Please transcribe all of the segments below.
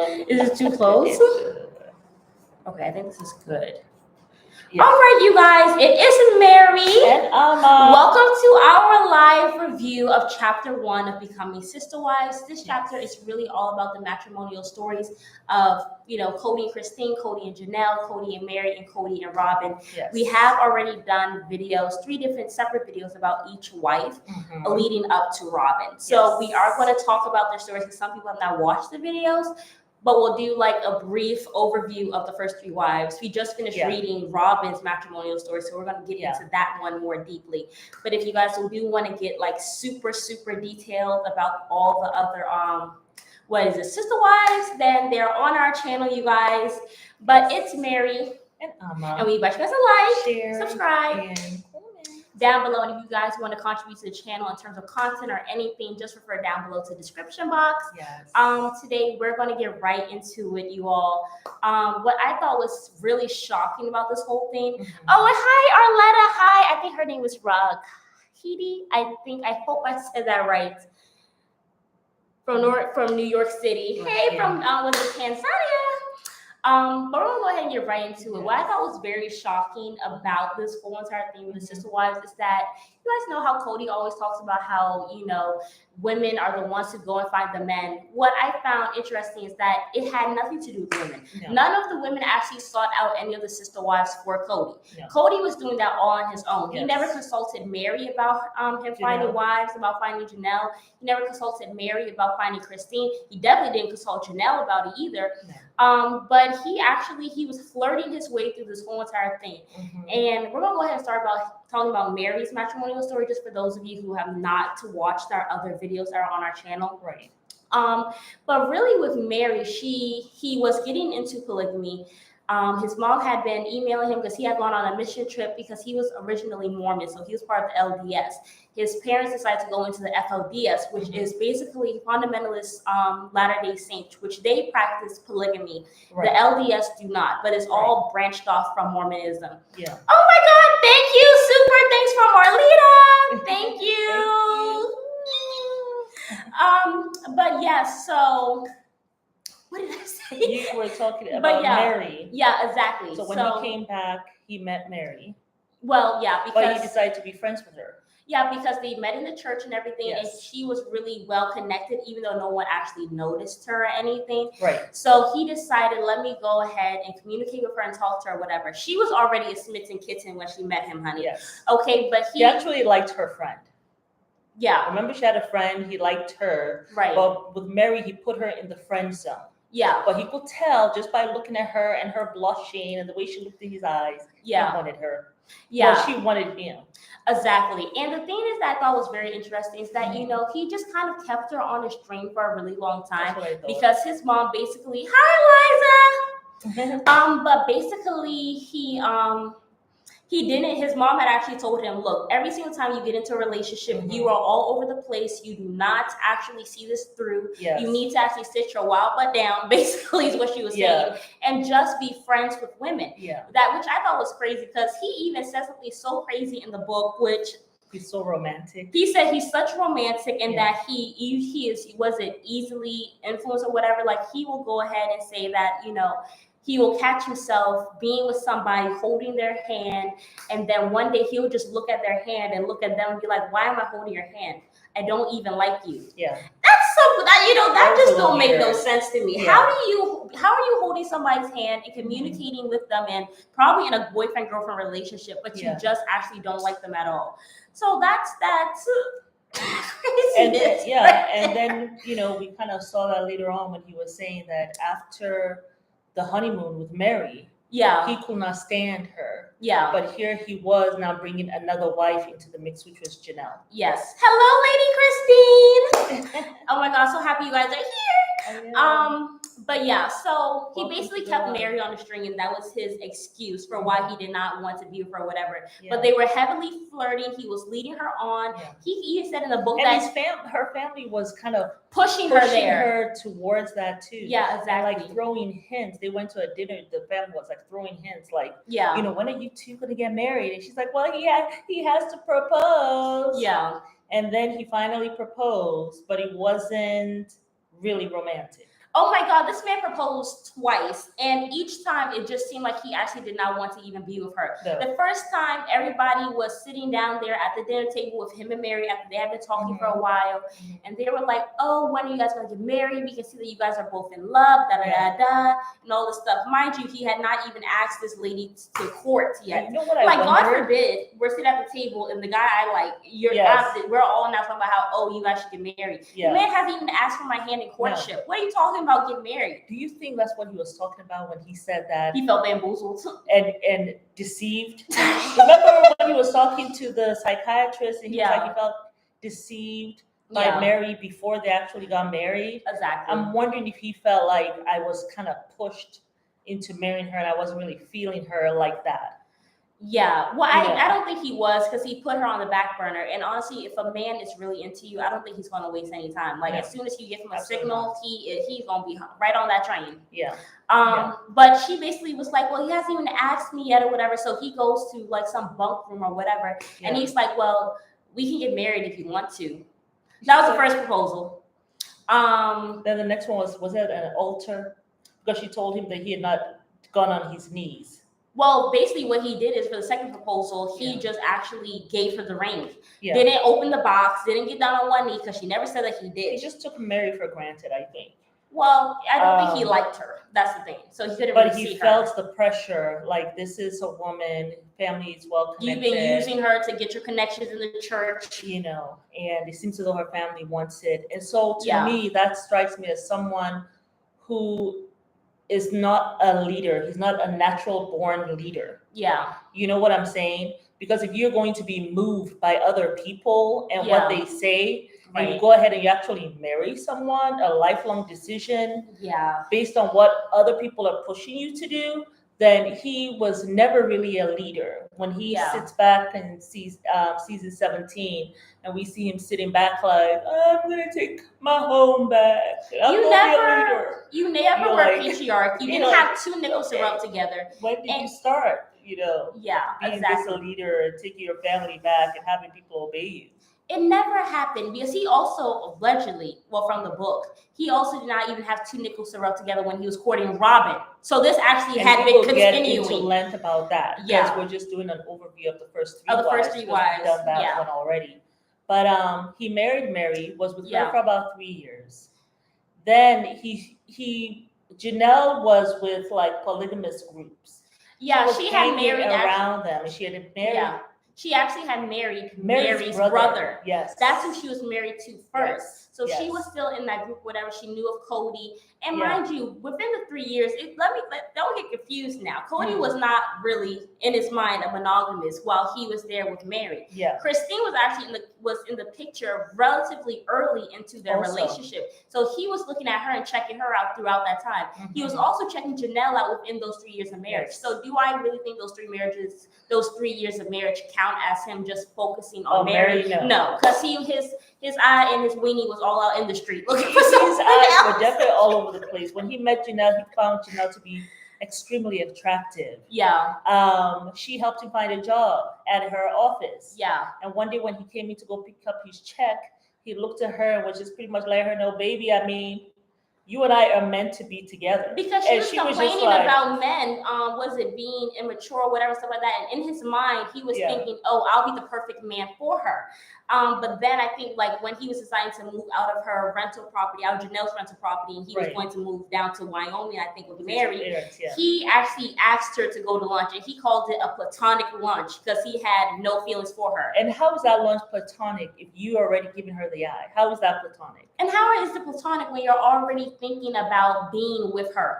Is it too close? Good. Okay, I think this is good. Yeah. All right, you guys, it is Meri. And Welcome to our live review of Chapter 1 of Becoming Sister Wives. This chapter is really all about the matrimonial stories of, Cody and Christine, Cody and Janelle, Cody and Meri, and Cody and Robin. Yes. We have already done videos, 3 different separate videos about each wife leading up to Robin. So we are going to talk about their stories because some people have not watched the videos. But we'll do like a brief overview of the first 3 wives. We just finished reading Robin's matrimonial story, so we're going to get into that one more deeply. But if you guys do want to get like super, super detailed about all the other, sister wives, then they're on our channel, you guys. But it's Meri. And And we invite you guys to like, share, subscribe, and comment down below. And if you guys want to contribute to the channel in terms of content or anything, just refer down below to the description box. Yes. Today we're going to get right into it, you all. What I thought was really shocking about this whole thing. Oh, and hi Arletta. Hi, I think her name was Hedy. I hope I said that right. From New York City. Hey, from Tanzania. But we're gonna go ahead and get right into it. What I thought was very shocking about this whole entire thing with the sister wives is that you guys know how Cody always talks about how, women are the ones who go and find the men. What I found interesting is that it had nothing to do with women. No. None of the women actually sought out any of the sister wives for Cody. No. Cody was doing that all on his own. Yes. He never consulted Meri about him finding wives, about finding Janelle. He never consulted Meri about finding Christine. He definitely didn't consult Janelle about it either. No. But he was flirting his way through this whole entire thing. And we're gonna go ahead and start talking about Meri's matrimonial story, just for those of you who have not watched our other videos that are on our channel. Right. But really with Meri, he was getting into polygamy. His mom had been emailing him because he had gone on a mission trip because he was originally Mormon, so he was part of the LDS. His parents decided to go into the FLDS, which is basically fundamentalist Latter-day Saints, which they practice polygamy. Right. The LDS do not, but it's all branched off from Mormonism. Yeah. Oh my God! Thank you, super! Thanks from Marlita. Thank you. But yes, so. What did I say? You were talking about Meri. Yeah, exactly. So when he came back, he met Meri. Well, yeah, because but he decided to be friends with her. Yeah, because they met in the church and everything, and she was really well connected, even though no one actually noticed her or anything. Right. So he decided, let me go ahead and communicate with her and talk to her, whatever. She was already a smitten kitten when she met him, honey. Yes. Okay, but he actually liked her friend. Yeah. Remember, she had a friend. He liked her. Right. But with Meri, he put her in the friend zone. Yeah. But he could tell just by looking at her and her blushing and the way she looked in his eyes. Yeah. He wanted her. Yeah. Well, she wanted him. Exactly. And the thing is that I thought was very interesting is that, he just kind of kept her on a string for a really long time because his mom basically, hi, Liza. But basically his mom had actually told him, look, every single time you get into a relationship, you are all over the place. You do not actually see this through. Yes. You need to actually sit your wild butt down, basically is what she was saying, and just be friends with women. Yeah. Which I thought was crazy because he even said something so crazy in the book, which he's so romantic. He said he's such romantic and that he wasn't easily influenced or whatever. Like he will go ahead and say that, he will catch himself being with somebody, holding their hand, and then one day he'll just look at their hand and look at them and be like, why am I holding your hand? I don't even like you. Yeah. That's something that just don't make no sense to me. Yeah. How are you holding somebody's hand and communicating with them and probably in a boyfriend-girlfriend relationship, but you just actually don't like them at all? So that's and then we kind of saw that later on when he was saying that after the honeymoon with Meri, he could not stand her. Yeah. But here he was now bringing another wife into the mix, which was Janelle. Yes. Hello, Lady Christine. Oh my God, so happy you guys are here. But yeah, so he basically kept Meri on the string, and that was his excuse for why he did not want to be with her or whatever. Yeah. But they were heavily flirting. He was leading her on. Yeah. He even said in the book that her family was kind of pushing her towards that too. Yeah, exactly. And like throwing hints. They went to a dinner. The family was like throwing hints, like, when are you two going to get married? And she's like, well, he has to propose. Yeah. And then he finally proposed, but it wasn't really romantic. Oh my God, this man proposed twice. And each time it just seemed like he actually did not want to even be with her. No. The first time everybody was sitting down there at the dinner table with him and Meri after they had been talking for a while. And they were like, oh, when are you guys going to get married? We can see that you guys are both in love, and all this stuff. Mind you, he had not even asked this lady to court yet. You know what I like, wonder? God forbid, we're sitting at the table and the guy we're all now talking about how, oh, you guys should get married. Yeah. The man hasn't even asked for my hand in courtship. No. What are you talking about getting married? Do you think that's what he was talking about when he said that he felt bamboozled and deceived? Remember when he was talking to the psychiatrist and he was like he felt deceived by Meri before they actually got married? Exactly. I'm wondering if he felt like I was kind of pushed into marrying her and I wasn't really feeling her like that. Yeah, well, I don't think he was, because he put her on the back burner. And honestly, if a man is really into you, I don't think he's going to waste any time. Like, as soon as you give him a signal, he's going to be right on that train. Yeah. But she basically was like, well, he hasn't even asked me yet or whatever. So he goes to like some bunk room or whatever. Yeah. And he's like, well, we can get married if you want to. That was the first proposal. Then the next one was it an altar? Because she told him that he had not gone on his knees. Well, basically what he did is for the second proposal, he just actually gave her the ring. Yeah. Didn't open the box, didn't get down on one knee, because she never said that he did. He just took Meri for granted, I think. Well, I don't think he liked her. That's the thing. So he couldn't really see her. But he felt the pressure, like, this is a woman, family is well connected. You've been using her to get your connections in the church. And it seems as though her family wants it. And so to me, that strikes me as someone who is not a leader. He's not a natural born leader. Yeah. You know what I'm saying? Because if you're going to be moved by other people and what they say, and you go ahead and you actually marry someone, a lifelong decision, based on what other people are pushing you to do, then he was never really a leader. When he sits back and sees season 17, and we see him sitting back like, I'm gonna take my home back. You never were like, patriarch. You didn't have two nickels to rub together. When did you start? Being this a leader and taking your family back and having people obey you. It never happened, because he also allegedly, from the book, he also did not even have two nickels to rub together when he was courting Robin. So this actually had been continuing. Get into length about that, because we're just doing an overview of the first three wives. We've done that one already. But he married Meri, was with her for about 3 years. Then Janelle was with like polygamous groups. Yeah, she had married around them, and she had married. Yeah. She actually had married Mary's brother. Yes. That's who she was married to first. Yes. So she was still in that group, whatever. She knew of Cody. And mind you, within the 3 years, don't get confused now. Cody was not really, in his mind, a monogamous while he was there with Meri. Yeah. Christine was actually in the picture relatively early into their relationship. So he was looking at her and checking her out throughout that time. Mm-hmm. He was also checking Janelle out within those 3 years of marriage. Yes. So do I really think those 3 years of marriage count as him just focusing on Meri? No, because his eye and his weenie was all out in the street looking for something else. His eyes were definitely all over the place. When he met Janelle, he found Janelle to be extremely attractive. Yeah. She helped him find a job at her office. Yeah. And one day when he came in to go pick up his check, he looked at her and was just pretty much letting her know, baby, I mean, you and I are meant to be together. Because she was complaining about men, was it being immature or whatever, stuff like that. And in his mind, he was thinking, oh, I'll be the perfect man for her. But then I think like when he was deciding to move out of her rental property, out of Janelle's rental property, and he was going to move down to Wyoming, I think with Meri, he actually asked her to go to lunch, and he called it a platonic lunch because he had no feelings for her. And how is that lunch platonic if you are already giving her the eye? How is that platonic? And how is it platonic when you're already thinking about being with her?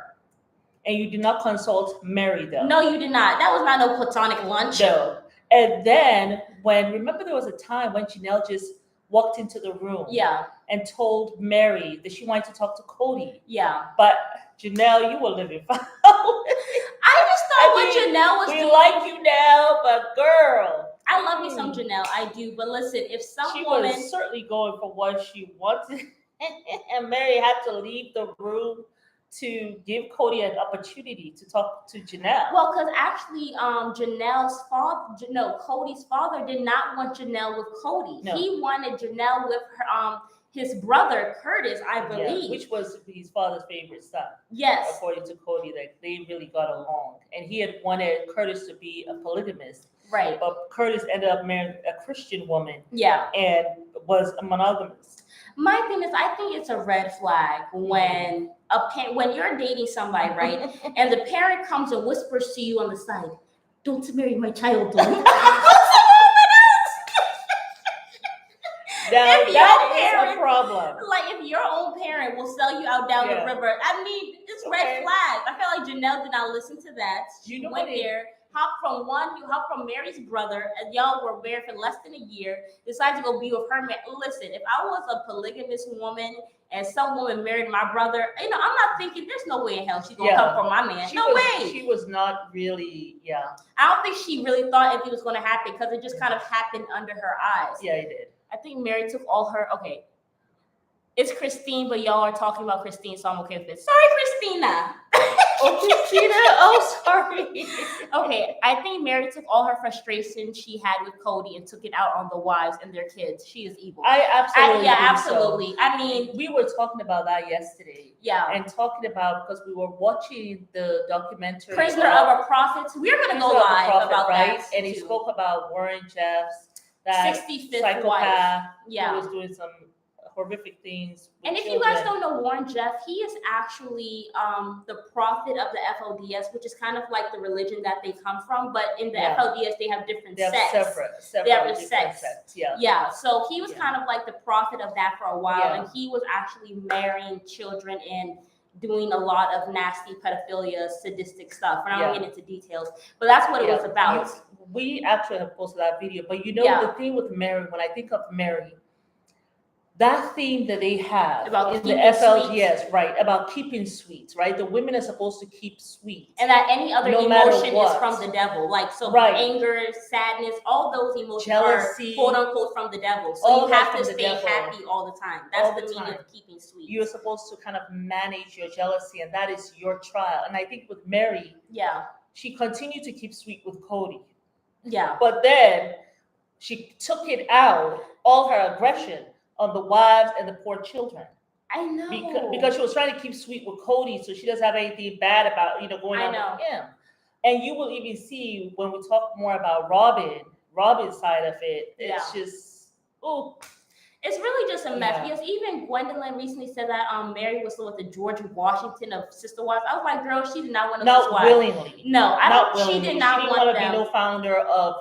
And you did not consult Meri, though. No, you did not. That was not no platonic lunch. No. And then remember there was a time when Janelle just walked into the room and told Meri that she wanted to talk to Cody. Yeah. But Janelle, you were living foul. I just thought what Janelle was doing. We like you now, but girl. I love me some Janelle. I do. But listen, if some woman... She was certainly going for what she wanted. And Meri had to leave the room to give Cody an opportunity to talk to Janelle. Well, because actually, Cody's father did not want Janelle with Cody. No. He wanted Janelle with his brother Curtis, I believe, which was his father's favorite son. Yes, according to Cody, like they really got along, and he had wanted Curtis to be a polygamist. Right. But Curtis ended up marrying a Christian woman. Yeah. And was a monogamous. My thing is, I think it's a red flag when when you're dating somebody, right, and the parent comes and whispers to you on the side, "Don't marry my child, don't." Now that is a problem. Like if your own parent will sell you out down the river, I mean, it's red flag. I feel like Janelle did not listen to that. She went there, hopped from Mary's brother, and y'all were married for less than a year, decided to go be with her man. Listen, if I was a polygamous woman and some woman married my brother, I'm not thinking there's no way in hell she's gonna come from my man. Way. She was not really, I don't think she really thought if it was gonna happen because it just kind of happened under her eyes. Yeah, it did. I think Meri took all her. Okay, it's Christine, but y'all are talking about Christine, so I'm okay with it. Sorry, Christina. Oh, Christina. Oh, sorry. Okay, I think Meri took all her frustration she had with Cody and took it out on the wives and their kids. She is evil. Absolutely. So. I mean, we were talking about that yesterday. Yeah. And talking about, because we were watching the documentary Prisoner of a Prophet. We're going to go live about right? that. And he spoke about Warren Jeffs, that 65th psychopath wife. who was doing some horrific things. And if you guys don't know Warren Jeff, he is actually the prophet of the FLDS, which is kind of like the religion that they come from. But in the FLDS, they have different sects. Separate they have a sects. Yeah. So he was kind of like the prophet of that for a while, and he was actually marrying children and doing a lot of nasty pedophilia, sadistic stuff. And I don't get into details, but that's what it was about. We actually have posted that video, but the thing with Meri, when I think of Meri, that theme that they have about in the FLDS, right, about keeping sweets, right? The women are supposed to keep sweet. And that any other emotion is from the devil. Like, so anger, sadness, all those emotions jealousy, are quote unquote from the devil. So you have to stay happy all the time. That's the meaning of keeping sweet. You're supposed to kind of manage your jealousy, and that is your trial. And I think with Meri, she continued to keep sweet with Cody. Yeah. But then she took it out, all her aggression, on the wives and the poor children. I know. Because she was trying to keep sweet with Cody, so she doesn't have anything bad about, going on with him. And you will even see when we talk more about Robin's side of it, it's just, it's really just a mess. Because even Gwendolyn recently said that Meri was with the George Washington of Sister Wives. I was like, girl, she did not want to. Not willingly. No, she did not want to be no founder of,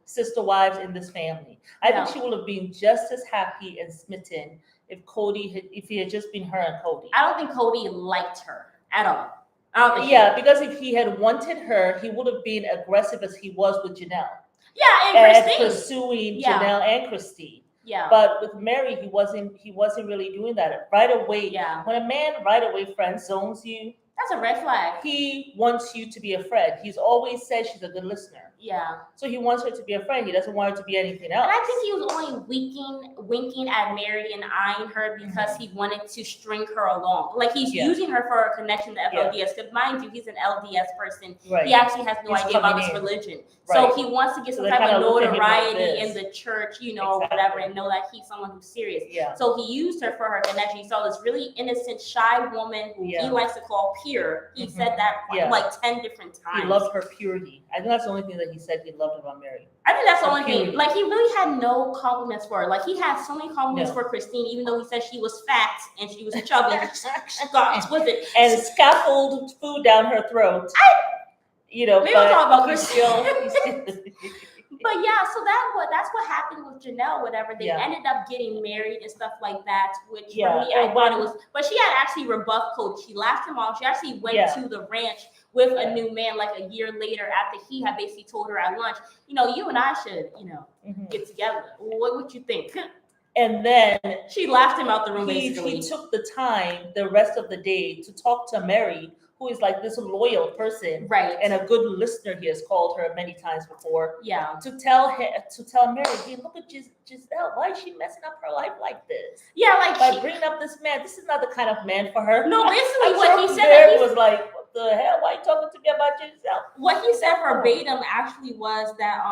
Sister Wives in this family. I think she would have been just as happy and smitten if he had just been her and Cody. I don't think Cody liked her at all. I don't think because if he had wanted her, he would have been aggressive as he was with Janelle. Yeah, and Christine. Pursuing Janelle and Christine. Yeah. But with Meri, he wasn't really doing that right away. Yeah. When a man right away friend zones you, that's a red flag. He wants you to be a friend. He's always said she's a good listener. Yeah. So he wants her to be a friend. He doesn't want her to be anything else. And I think he was only winking at Meri and eyeing her because he wanted to string her along. Like he's using her for a connection to FLDS. Because mind you, he's an LDS person. Right. He actually has no idea about this religion. Right. So he wants to get some type of notoriety in the church, or whatever, and know that he's someone who's serious. Yeah. So he used her for her connection. He saw this really innocent, shy woman who he likes to call pure. He said that like 10 different times. He loved her purity. I think that's the only thing that he said he loved about Meri. I think that's the only thing. Like, he really had no compliments for her. Like, he had so many compliments for Christine, even though he said she was fat and she was chubby. And scaffolded food down her throat. Maybe we'll talk about Christine. But so that's what happened with Janelle, whatever. They ended up getting married and stuff like that, which for me, I thought it was, but she had actually rebuffed Coach. She laughed him off. She actually went to the ranch with a new man like a year later after he had basically told her at lunch, you and I should, get together. What would you think? And then she laughed him out the room, basically. He took the time the rest of the day to talk to Meri, who is like this loyal person, right? And a good listener. He has called her many times before. Yeah. To tell Meri, hey, look at Giselle. Why is she messing up her life like this? Yeah, like by bringing up this man. This is not the kind of man for her. No, basically what he said was like, what the hell? Why are you talking to me about Giselle? What he said verbatim actually was that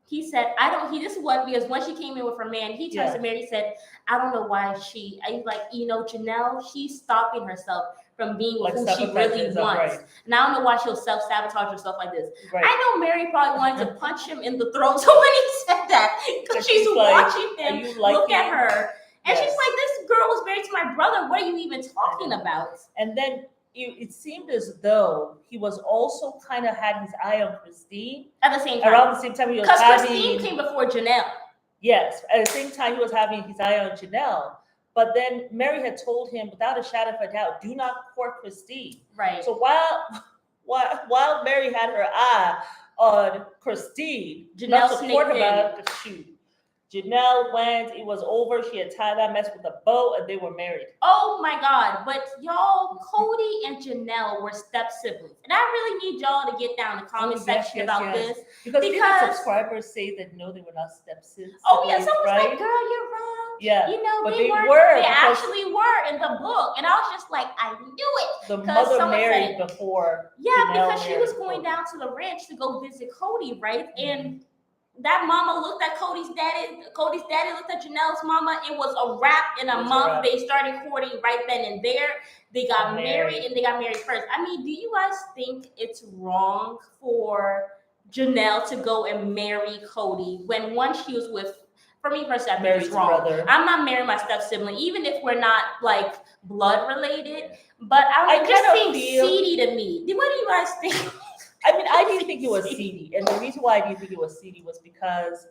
He said, I don't, this is what, because when she came in with her man, he turns to Mary and said, I don't know why Janelle, she's stopping herself from being with who she really wants. And I don't know why she'll self-sabotage herself like this. Right. I know Mary probably wanted to punch him in the throat so when he said that, because she's watching him look at her. And she's like, this girl was married to my brother. What are you even talking about? And then it seemed as though he was also kind of had his eye on Christine. At the same time. Around the same time he was having... Because Christine came before Janelle. Yes. At the same time he was having his eye on Janelle. But then Mary had told him, without a shadow of a doubt, do not court Christine. Right. So while Mary had her eye on Christine, Janelle support about the shoot. Janelle went, it was over. She had tied that mess with a bow and they were married. Oh my God. But y'all, Cody and Janelle were step siblings. And I really need y'all to get down in the comment section about this. Because subscribers say that no, they were not step siblings. Oh yeah, someone's like, girl, you're wrong. Yeah. You know, but they actually were in the book. And I was just like, I knew it. The mother married before. Yeah, Janelle because she was going down to the ranch to go visit Cody, right? Mm-hmm. And that mama looked at Cody's daddy. Cody's daddy looked at Janelle's mama. It was a wrap in a month. They started courting right then and there. They got married and they got married first. I mean, do you guys think it's wrong for Janelle to go and marry Cody when once she was with, for me personally, I think it's wrong. Brother. I'm not marrying my step sibling, even if we're not like blood related. But it just seems seedy to me. What do you guys think? I mean, I didn't think it was seedy. And the reason why I didn't think it was seedy was because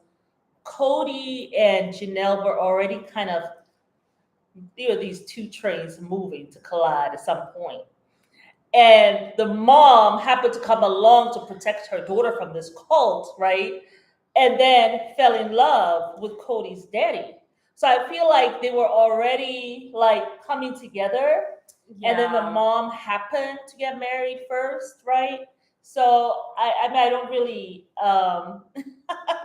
Cody and Janelle were already kind of, these two trains moving to collide at some point. And the mom happened to come along to protect her daughter from this cult, right? And then fell in love with Cody's daddy. So I feel like they were already like coming together. Yeah. And then the mom happened to get married first, right? So I don't really, I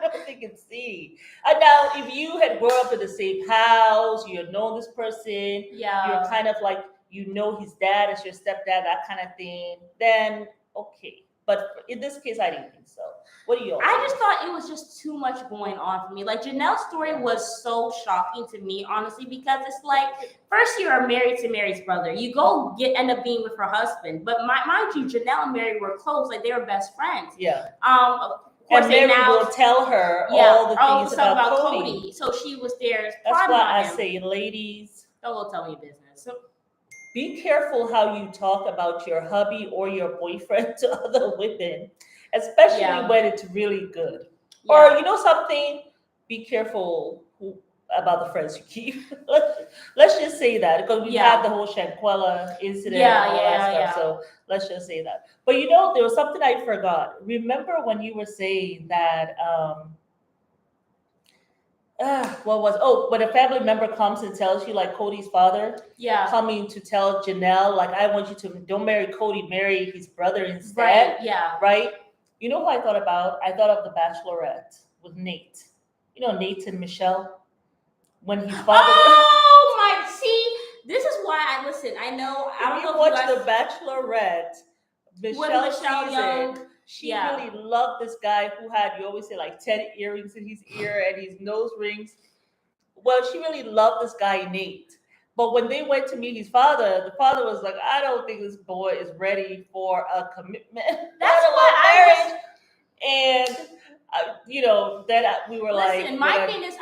don't think it's seedy. Now, if you had grown up in the same house, you had known this person, you're kind of like, you know his dad as your stepdad, that kind of thing, then okay. But in this case, I didn't think so. What do you all think? I just thought it was just too much going on for me. Like, Janelle's story was so shocking to me, honestly, because it's like, first you're married to Mary's brother. You go end up being with her husband. But mind you, Janelle and Mary were close. Like, they were best friends. Yeah. Of course, and Mary will tell her all the things about Cody. So she was there. That's why I say, ladies, don't go tell me business. So, be careful how you talk about your hubby or your boyfriend to other women, especially when it's really good. Yeah. Or, you know something? Be careful about the friends you keep. Let's just say that, because we had the whole Shanquella incident and all that stuff. So let's just say that. But you know, there was something I forgot. Remember when you were saying that when a family member comes and tells you, like Cody's father, coming to tell Janelle, like, I want you to don't marry Cody, marry his brother instead. Right? You know who I thought about? I thought of The Bachelorette with Nate. You know Nate and Michelle? When his father... Oh my, see, this is why I listen. I know, I don't know if you watch The Bachelorette, Michelle Young, she really loved this guy who had, you always say, like 10 earrings in his ear and his nose rings. Well, she really loved this guy, Nate. But when they went to meet his father, the father was like, I don't think this boy is ready for a commitment. That's why marriage. And, then we were like... Listen, my thing is,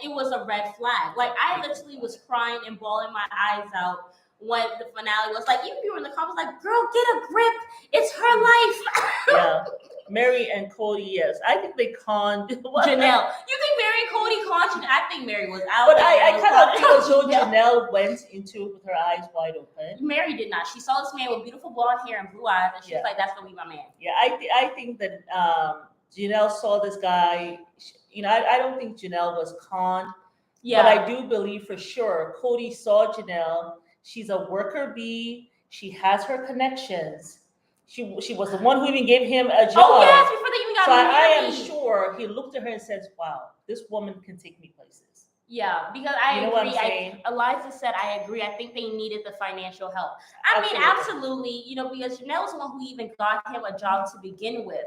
it was a red flag. Like, I literally was crying and bawling my eyes out when the finale was like, even if you were in the comments, like, girl, get a grip. It's her life. Yeah. Mary and Cody, yes. I think they conned. Janelle. You think Mary and Cody conned? I think Mary was out. But I kind of feel as though Janelle went into it with her eyes wide open. Mary did not. She saw this man with beautiful blonde hair and blue eyes, and she's like, that's going to be my man. Yeah, I think that Janelle saw this guy. I don't think Janelle was conned. Yeah. But I do believe for sure Cody saw Janelle. She's a worker bee. She has her connections. She was the one who even gave him a job. Oh, yes, before they even got married. I am sure he looked at her and says, wow, this woman can take me places. Yeah, because I agree. Eliza said, I agree. I think they needed the financial help. I mean, absolutely, because Janelle was the one who even got him a job to begin with.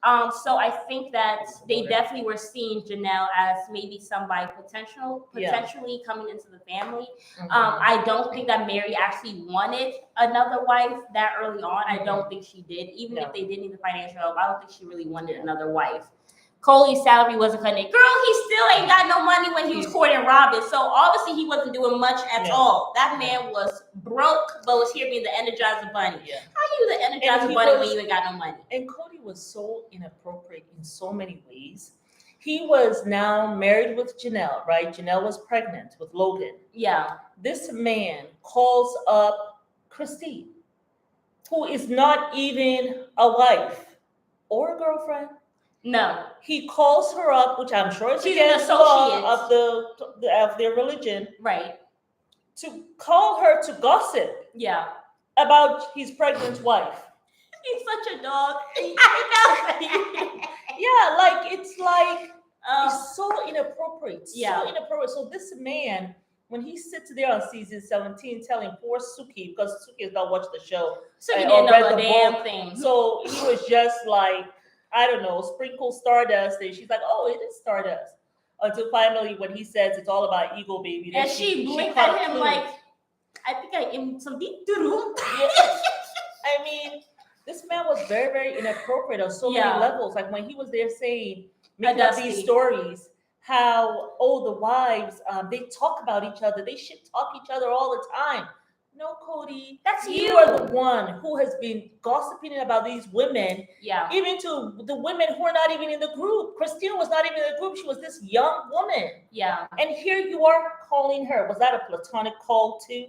So I think that they definitely were seeing Janelle as maybe somebody potentially coming into the family. I don't think that Meri actually wanted another wife that early on. I don't think she did. Even if they did need the financial help, I don't think she really wanted another wife. Cody's salary wasn't cutting it. Girl, he still ain't got no money when he was courting Robin. So obviously he wasn't doing much at all. That man was broke, but was here being the Energizer Bunny. How you the Energizer Bunny when you ain't got no money? And Cody was so inappropriate in so many ways. He was now married with Janelle, right? Janelle was pregnant with Logan. Yeah. This man calls up Christine, who is not even a wife or a girlfriend. No. He calls her up, which I'm sure is against the law of their religion. Right. To call her to gossip. Yeah. About his pregnant wife. He's such a dog. Yeah, like it's so inappropriate. So inappropriate. So this man, when he sits there on season 17 telling poor Suki, because Suki has not watched the show. Suki didn't know the damn thing. So he was just like, I don't know, sprinkle stardust. And she's like, oh, it is stardust. Until finally when he says it's all about ego, baby. And she blinked at him like, I think I am some deep doo. I mean, this man was very, very inappropriate on so many levels. Like when he was there saying, making up these stories, how, the wives, they talk about each other. They shit talk each other all the time. No, Cody, that's you. You are the one who has been gossiping about these women. Yeah. Even to the women who are not even in the group. Christina was not even in the group. She was this young woman. Yeah. And here you are calling her. Was that a platonic call too?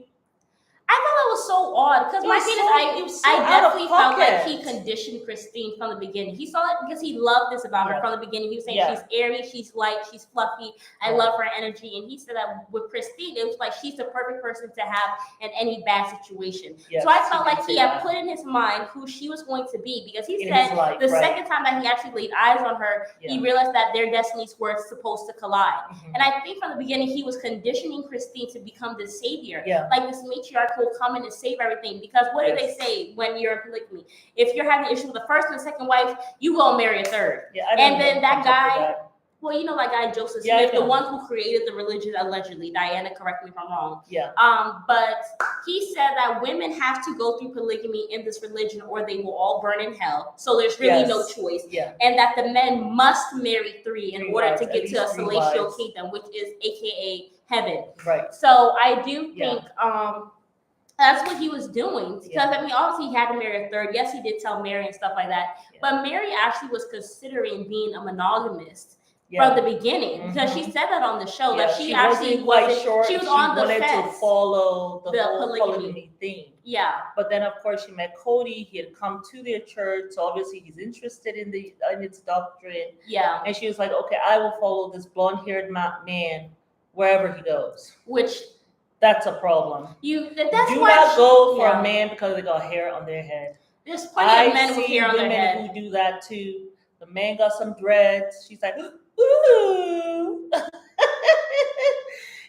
I thought that was so odd because my thing is, I definitely felt like he conditioned Christine from the beginning. He saw it because he loved this about her from the beginning. He was saying she's airy, she's light, she's fluffy. I love her energy, and he said that with Christine, it was like she's the perfect person to have in any bad situation. Yes, so I felt like he had put in his mind who she was going to be because he said the second time that he actually laid eyes on her, he realized that their destinies were supposed to collide. And I think from the beginning he was conditioning Christine to become this savior, like this matriarch will come in and save everything, because what do they say when you're in polygamy? If you're having issues with the first and the second wife, you go marry a third. And then that guy, well, you know that guy Joseph Smith, the one who created the religion allegedly. Diana, correct me if I'm wrong. But he said that women have to go through polygamy in this religion or they will all burn in hell. So there's really no choice. And that the men must marry three in order to get to a celestial kingdom, which is AKA heaven. Right. So I do think that's what he was doing, because I mean, obviously he had to marry a third. Yes, he did tell Meri and stuff like that, but Meri actually was considering being a monogamist from the beginning, because she said that on the show that she actually wasn't sure. She was on the fence to follow the whole polygamy thing. Yeah, but then of course she met Cody. He had come to their church, so obviously he's interested in its doctrine. Yeah, and she was like, "Okay, I will follow this blonde-haired man wherever he goes." Which that's a problem. Do not go for a man because they got hair on their head. There's plenty of men with hair on their head. Who do that too. The man got some dreads. She's like, ooh.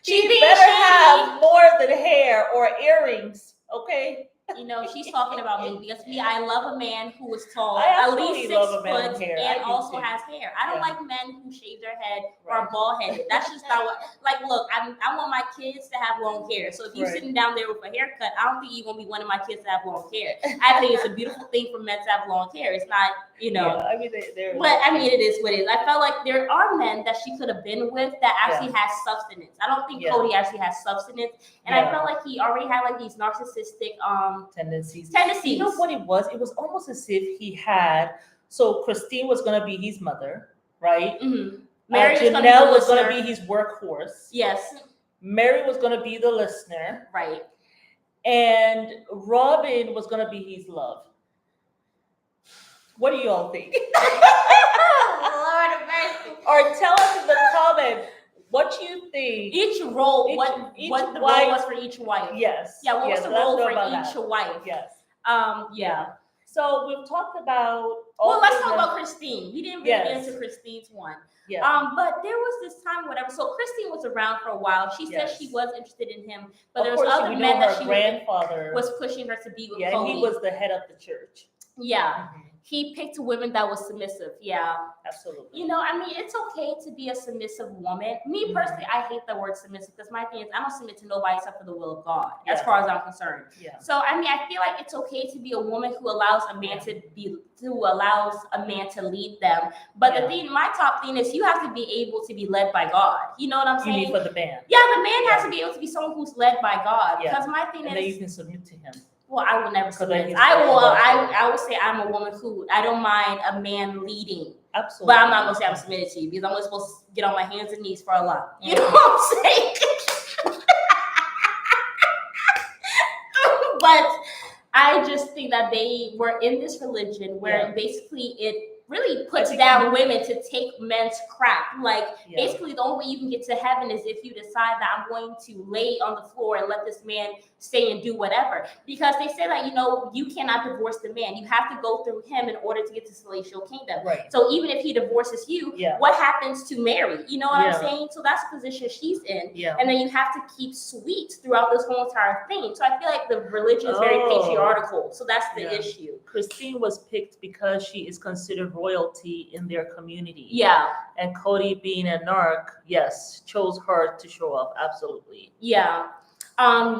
She better have more than hair or earrings, okay? You know, she's talking about me because I love a man who is tall, at least 6 foot, and also has hair. I don't like men who shave their head or are bald headed. That's just not what. Like, look, I want my kids to have long hair. So if you're sitting down there with a haircut, I don't think you're gonna be one of my kids to have long hair. I think it's a beautiful thing for men to have long hair. It's not, you know. Yeah, I mean, but I mean, it is what it is. I felt like there are men that she could have been with that actually has substance. I don't think Cody actually has substance, and I felt like he already had like these narcissistic tendencies. You know what it was? It was almost as if he had. So Christine was going to be his mother, right? Mm-hmm. Janelle was going to be his workhorse. Yes. Meri was going to be the listener, right? And Robin was going to be his love. What do you all think? Lord of mercy. Or tell us in the comment. What you think? Each role, what the role was for each wife. Yes. Yeah, what was the role for each wife? Yes. Yeah. So we've talked about. Well, let's talk about Christine. We didn't really get into Christine's one. Yeah. But there was this time, whatever. So Christine was around for a while. She said she was interested in him, but there was other men that she grandfather was pushing her to be with. Yeah, Cody. and he was the head of the church. Yeah. He picked women that was submissive. Yeah. Absolutely. You know, I mean, it's okay to be a submissive woman. Me personally, I hate the word submissive because my thing is I don't submit to nobody except for the will of God, as far as I'm concerned. Yeah. So I mean, I feel like it's okay to be a woman who allows a man to lead them. But the thing, my top thing is you have to be able to be led by God. You know what I'm saying? You mean for the man? Yeah, the man has to be able to be someone who's led by God. Because my thing is, then you can submit to him. Well, I will never submit. I will say I'm a woman who I don't mind a man leading. Absolutely. But I'm not gonna say I'm submitted to you because I'm only supposed to get on my hands and knees for a lot. You know what I'm saying? But I just think that they were in this religion where basically it really puts down women to take men's crap. Like basically the only way you can get to heaven is if you decide that I'm going to lay on the floor and let this man stay and do whatever. Because they say that, you know, you cannot divorce the man. You have to go through him in order to get to celestial kingdom. Right. So even if he divorces you, what happens to Mary? You know what I'm saying? So that's the position she's in. Yeah. And then you have to keep sweet throughout this whole entire thing. So I feel like the religion is very patriarchal. So that's the issue. Christine was picked because she is considered royalty in their community. Yeah. And Cody, being a narc, chose her to show up. Absolutely. Yeah.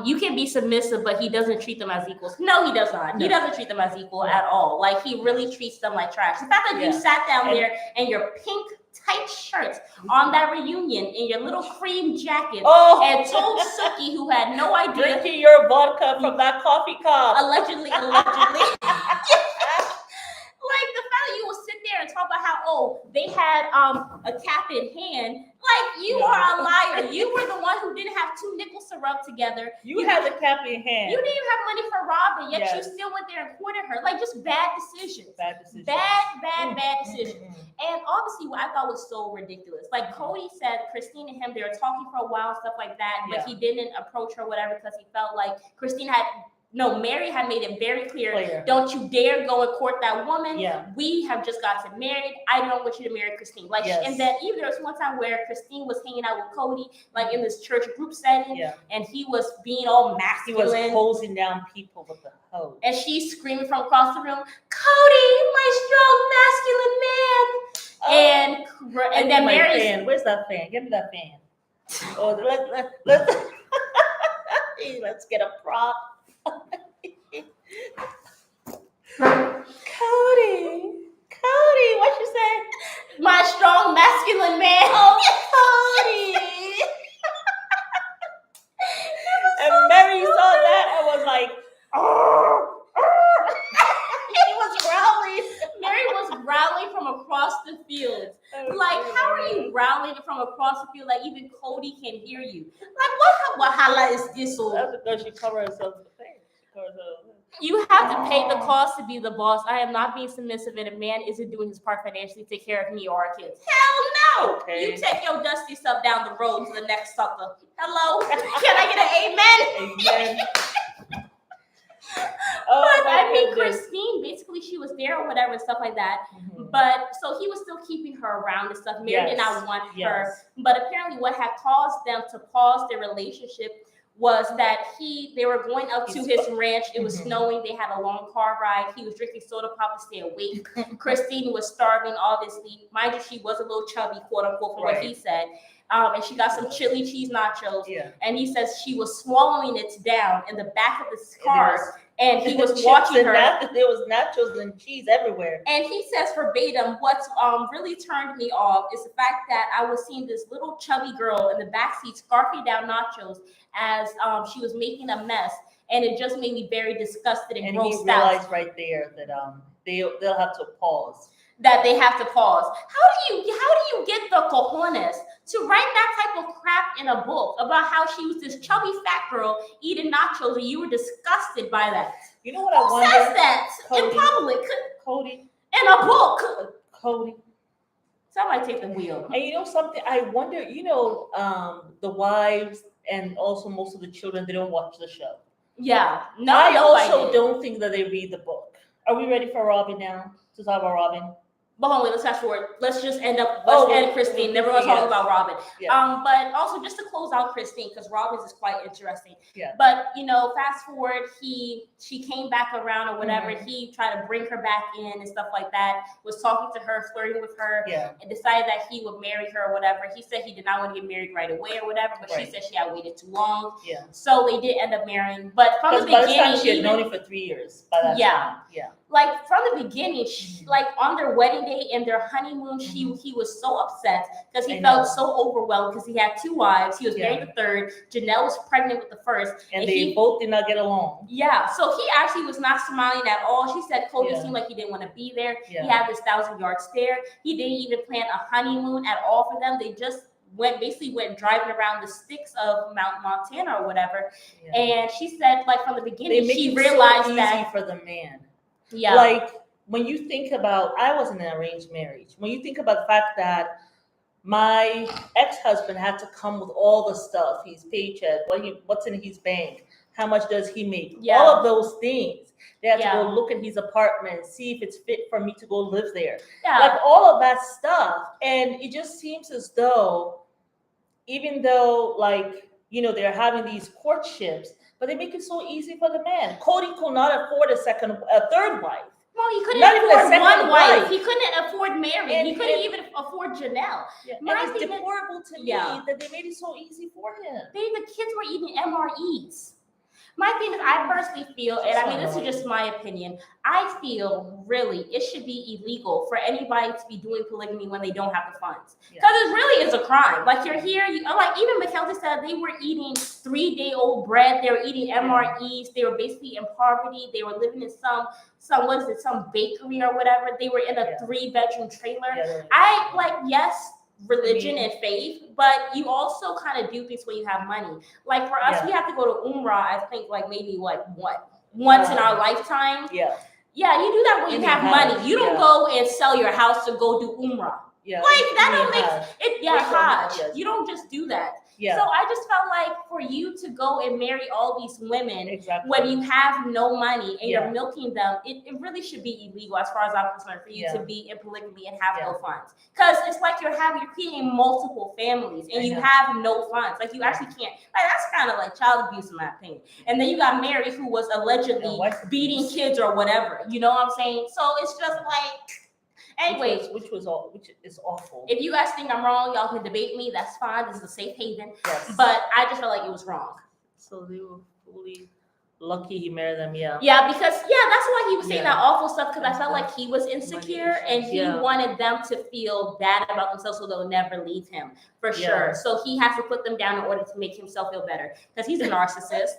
You can be submissive, but he doesn't treat them as equals. No, he does not. No. He doesn't treat them as equal at all. Like, he really treats them like trash. The fact that you sat down there in your pink tight shirts on that reunion in your little cream jacket and told Suki, who had no idea. Drinking your vodka from that coffee cup. Allegedly. Like, the fact that you will sit there and talk about how, they had a cap in hand. Like, you are a liar. You were the one who didn't have 2 nickels to rub together. You had the cap in hand. You didn't even have money for Robin, yet you still went there and courted her. Like, just bad decisions. Bad decisions. Bad decisions. And obviously, what I thought was so ridiculous. Like, Cody said Christine and him, they were talking for a while, stuff like that, but he didn't approach her, whatever, because he felt like Meri had made it very clear. Don't you dare go and court that woman. Yeah. We have just gotten married. I don't want you to marry Christine. Like, and then even there was one time where Christine was hanging out with Cody, like in this church group setting, and he was being all masculine. He was hosing down people with the hose. And she's screaming from across the room, Cody, my strong, masculine man. And then Meri, fan. Where's that fan? Give me that fan. Let's get a prop. Cody, what you say? My strong masculine man. Oh, Cody. And Meri saw that and was like, He was growling. Meri was growling from across the field. Like, how are you growling from across the field? Like, even Cody can hear you. Like, what highlight is this? That's because she covered herself with the face. You have to pay the cost to be the boss. I am not being submissive, and a man isn't doing his part financially to take care of me or our kids. Hell no! Okay. You take your dusty stuff down the road to the next sucker. Hello? Can I get an amen? Amen. But I mean, Christine, basically, she was there or whatever, stuff like that. Mm-hmm. But so he was still keeping her around and stuff. Meri did not want her. But apparently, what had caused them to pause their relationship was that they were going up to his ranch. It was snowing. They had a long car ride. He was drinking soda pop to stay awake. Christine was starving, obviously. Mind you, she was a little chubby, quote unquote, from what he said. And she got some chili cheese nachos. Yeah. And he says she was swallowing it down in the back of his car. And he was watching her. There was nachos and cheese everywhere. And he says verbatim, what's really turned me off is the fact that I was seeing this little chubby girl in the backseat scarfing down nachos as she was making a mess. And it just made me very disgusted and grossed out. And he realized right there that they'll have to pause. That they have to pause. How do you get the cojones to write that type of crap in a book about how she was this chubby fat girl eating nachos and you were disgusted by that? You know what I wonder? Who says that in public? Cody. In a book. Cody. Somebody take the wheel. And you know something? I wonder, the wives and also most of the children, they don't watch the show. Yeah. No, I also don't think that they read the book. Are we ready for Robin now? To talk about Robin? But wait, let's fast forward. Let's just end Christine. Then we're going to talk about Robin. Yeah. But also just to close out Christine, because Robin's is quite interesting. Yeah. But fast forward, she came back around or whatever. Mm-hmm. He tried to bring her back in and stuff like that. Was talking to her, flirting with her, and decided that he would marry her or whatever. He said he did not want to get married right away or whatever, but she said she had waited too long. Yeah. So they did end up marrying. But from the beginning, by the time she had known him for 3 years. By that time. Yeah. Like from the beginning, like on their wedding day and their honeymoon, he was so upset because he felt so overwhelmed because he had 2 wives. He was married the third. Janelle was pregnant with the first, and they both did not get along. Yeah, so he actually was not smiling at all. She said Cody seemed like he didn't want to be there. Yeah. He had this 1,000-yard stare. He didn't even plan a honeymoon at all for them. They just went driving around the sticks of Mount Montana or whatever. Yeah. And she said, like from the beginning, she realized that for the man. Yeah. Like when you think about, I was in an arranged marriage. When you think about the fact that my ex-husband had to come with all the stuff, his paycheck, what's in his bank, how much does he make, all of those things. They had to go look at his apartment, see if it's fit for me to go live there. Yeah. Like all of that stuff. And it just seems as though, even though they're having these courtships, but they make it so easy for the man. Cody could not afford a third wife. Well, he couldn't afford one wife. He couldn't afford Meri. He couldn't even afford Janelle. Yeah. And it's deplorable to me that they made it so easy for him. The kids were eating MREs. My thing is, I personally feel, and I mean, this is just my opinion, I feel really it should be illegal for anybody to be doing polygamy when they don't have the funds. Because it really is a crime. Like you're here, even Mackenzie said they were eating 3-day-old bread. They were eating MREs. They were basically in poverty. They were living in some bakery or whatever. They were in a 3-bedroom trailer. Yes, religion and faith, but you also kind of do things when you have money. Like for us, we have to go to Umrah, I think maybe once in our lifetime. Yeah, you do that when you have money. You don't go and sell your house to go do Umrah. Yeah, that don't make it. Yeah, Hajj. You don't just do that. Yeah. So I just felt like for you to go and marry all these women when you have no money and you're milking them, it really should be illegal as far as I'm concerned for you to be in polygamy and have no funds. Because it's like you're creating multiple families and you have no funds. Like you actually can't. That's kind of like child abuse in my opinion. And then you got Meri who was allegedly beating kids or whatever. You know what I'm saying? So it's just like. Anyway, which is awful. If you guys think I'm wrong, y'all can debate me. That's fine. This is a safe haven. Yes. But I just felt like it was wrong. So they were fully lucky he married them. Yeah. Yeah, because that's why he was saying that awful stuff. Because I felt like he was insecure and he wanted them to feel bad about themselves, so they'll never leave him for sure. So he has to put them down in order to make himself feel better because he's a narcissist.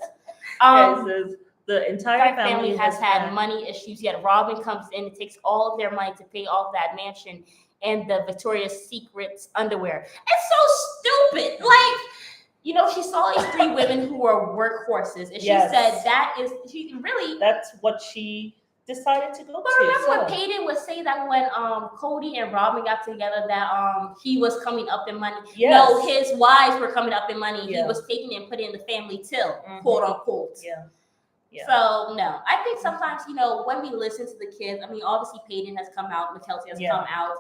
The entire family has had money issues. Yet Robin comes in and takes all of their money to pay off that mansion and the Victoria's Secret's underwear. It's so stupid. She saw these 3 women who were workhorses, and she said that's what she decided to go but to. Remember when Peyton would say that when Cody and Robin got together that he was coming up in money. Yes. No, his wives were coming up in money. Yeah. He was taking it and putting in the family till, quote unquote. Yeah. Yeah. So no, I think sometimes when we listen to the kids, I mean obviously Peyton has come out, McKelty has come out,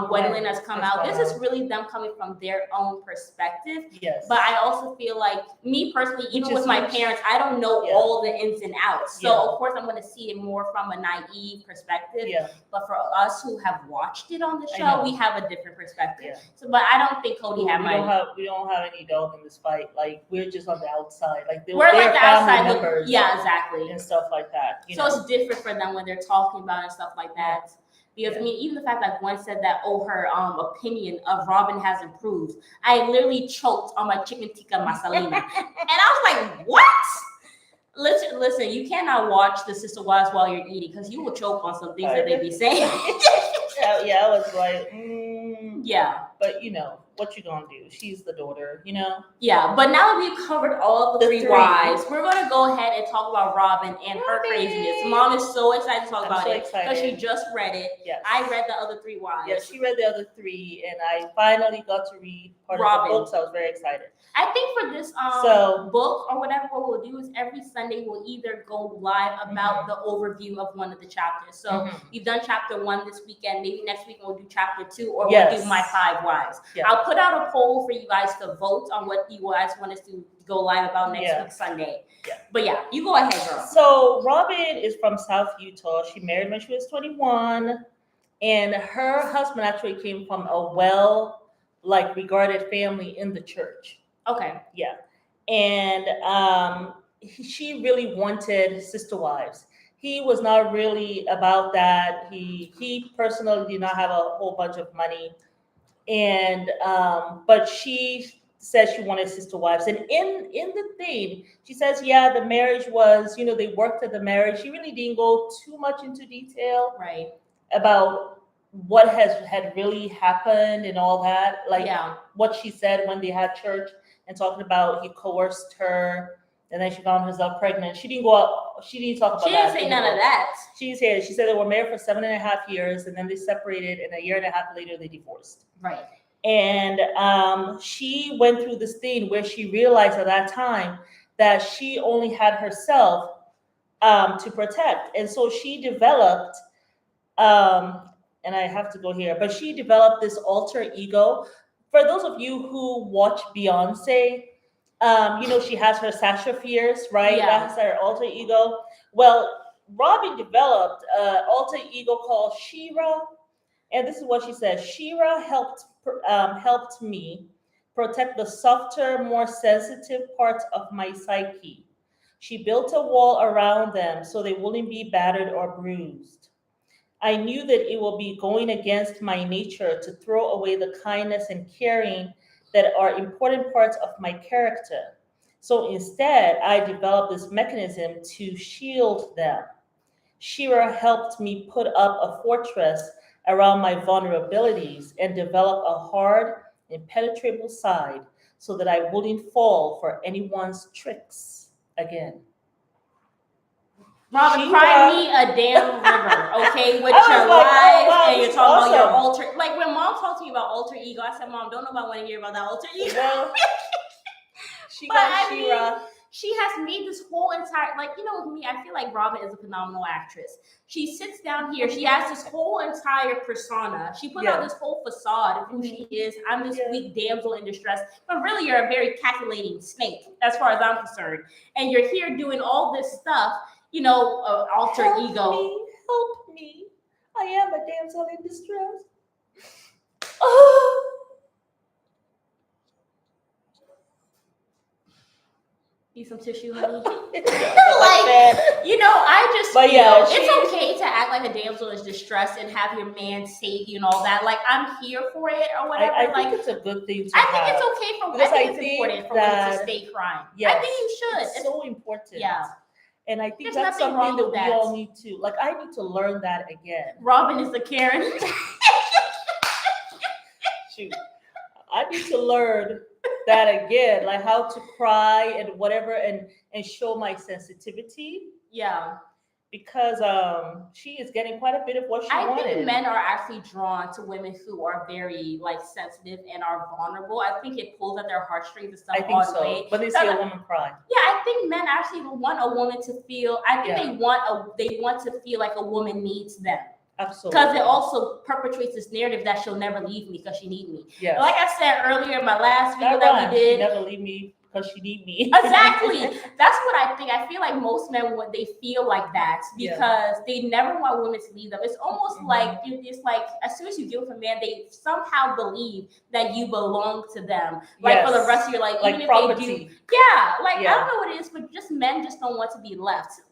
Gwendolyn has come out. This is really them coming from their own perspective. Yes. But I also feel like me personally, even with my parents, I don't know all the ins and outs. So of course I'm going to see it more from a naive perspective. Yeah. But for us who have watched it on the show, we have a different perspective. Yeah. So, but I don't think Cody had money. We don't have any dog in this fight. Like we're just on the outside. Like we're like the outside members. Yeah, exactly. And stuff like that. So it's different for them when they're talking about it and stuff like that. Because I mean, even the fact that Gwen said that, her opinion of Robin has improved. I literally choked on my chicken tikka masalina. And I was like, what? Listen, you cannot watch the Sister Wives while you're eating because you will choke on some things that they be saying. I was like, yeah. But what you gonna do? She's the daughter, you know? Yeah, but now that we've covered all the three wives, we're gonna go ahead and talk about Robin and her craziness. Mom is so excited to talk about it because she just read it. Yes. I read the other three wives. Yes, she read the other three, and I finally got to read part of the book, so I was very excited. I think for this book or whatever, what we'll do is every Sunday we'll either go live about the overview of one of the chapters. So we've done chapter 1 this weekend. Maybe next week we'll do chapter 2, or we'll do my 5 wives. Yes. I'll put out a poll for you guys to vote on what you guys want us to go live about next week Sunday. Yeah. But yeah, you go ahead, girl. So Robin is from South Utah. She married when she was 21, and her husband actually came from a regarded family in the church. Okay. Yeah. And she really wanted sister wives. He was not really about that. He personally did not have a whole bunch of money. And but she said she wanted sister wives. And in the thing, she says, yeah, the marriage was, they worked at the marriage. She really didn't go too much into detail about what had really happened and all that. What she said when they had church and talking about he coerced her and then she found herself pregnant. She didn't go out. She didn't talk about that. She didn't say none of that. She said they were married for 7.5 years and then they separated, and a year and a half later they divorced. Right. And she went through this thing where she realized at that time that she only had herself to protect. And so she developed, and I have to go here, but she developed this alter ego. For those of you who watch Beyonce, she has her Sasha Fierce, right? Yeah. That's her alter ego. Well, Robbie developed an alter ego called Shira. And this is what she says. Shira helped me protect the softer, more sensitive parts of my psyche. She built a wall around them so they wouldn't be battered or bruised. I knew that it would be going against my nature to throw away the kindness and caring that are important parts of my character. So instead, I developed this mechanism to shield them. Shira helped me put up a fortress around my vulnerabilities and develop a hard, impenetrable side so that I wouldn't fall for anyone's tricks again. Robin, cry me a damn river, okay? With your lies and you're talking about your alter. Like when Mom talked to me about alter ego, I said, Mom, don't nobody want to hear about that alter ego. Well, she has made this whole entire, with me, I feel like Robin is a phenomenal actress. She sits down here, she has this whole entire persona. She put out this whole facade of who she is. I'm this weak damsel in distress, but really you're a very calculating snake, as far as I'm concerned. And you're here doing all this stuff, alter ego. Help me. I am a damsel in distress. Oh. Need some tissue, honey? I just feel it's okay to act like a damsel in distress and have your man save you and all that. Like, I'm here for it or whatever. I think it's a good thing to I think it's okay I think it's important for women to stay crying. Yes, I think you should. It's so important. Yeah. And I think that's something that we all need to, I need to learn that again. Robin is the Karen. Shoot. I need to learn that again, like how to cry and whatever and show my sensitivity. Yeah. Because she is getting quite a bit of what she wanted. I think men are actually drawn to women who are very sensitive and are vulnerable. I think it pulls at their heartstrings and stuff. I think so. Way. But they see a woman cry. Yeah, I think men actually want a woman to feel. I think they want to feel like a woman needs them. Absolutely. Because it also perpetuates this narrative that she'll never leave me because she needs me. Yes. Like I said earlier in my last video that we did. She'll never leave me because she needs me. Exactly. That's what I think. I feel like most men, when they feel like that, because they never want women to leave them. It's almost like it's like as soon as you give a man, they somehow believe that you belong to them. Like for the rest of your life, even if property. they do. Yeah. I don't know what it is, but men just don't want to be left.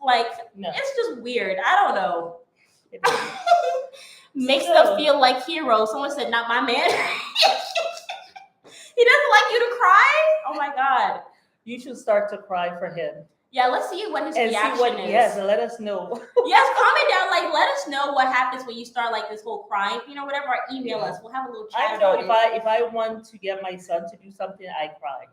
It's just weird. I don't know. Makes them feel like heroes. Someone said, not my man. He doesn't like you to cry? Oh my God. You should start to cry for him. Yeah, let's see what his reaction is. Yes, and let us know. Yes, comment down, like, let us know what happens when you start like this whole crying. Whatever, or email us. We'll have a little chat. I know if I want to get my son to do something, I cry.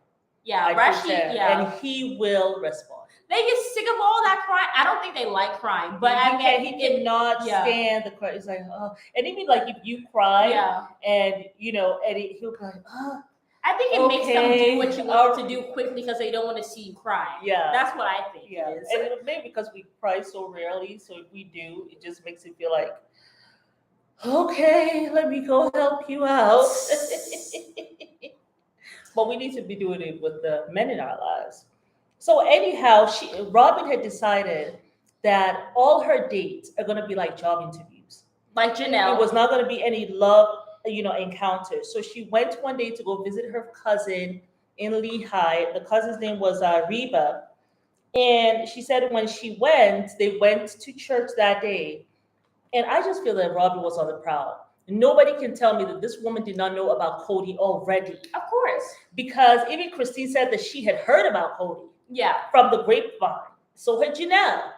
Yeah, Rashid, and he will respond. They get sick of all that crying. I don't think they like crying, but he cannot stand the cry. It's like, oh, and even like if you cry, and he'll be like, oh. I think it makes them do what you want them to do quickly because they don't want to see you cry. Yeah, that's what I think. Yeah, it is. And maybe because we cry so rarely, so if we do, it just makes it feel like, okay, let me go help you out. But we need to be doing it with the men in our lives. So anyhow, Robin had decided that all her dates are going to be like job interviews. Like Janelle. It was not going to be any love, encounters. So she went one day to go visit her cousin in Lehigh. The cousin's name was Reba. And she said when they went to church that day. And I just feel that Robin was on the prowl. Nobody can tell me that this woman did not know about Cody already. Of course. Because even Christine said that she had heard about Cody. Yeah. From the grapevine. So had Janelle.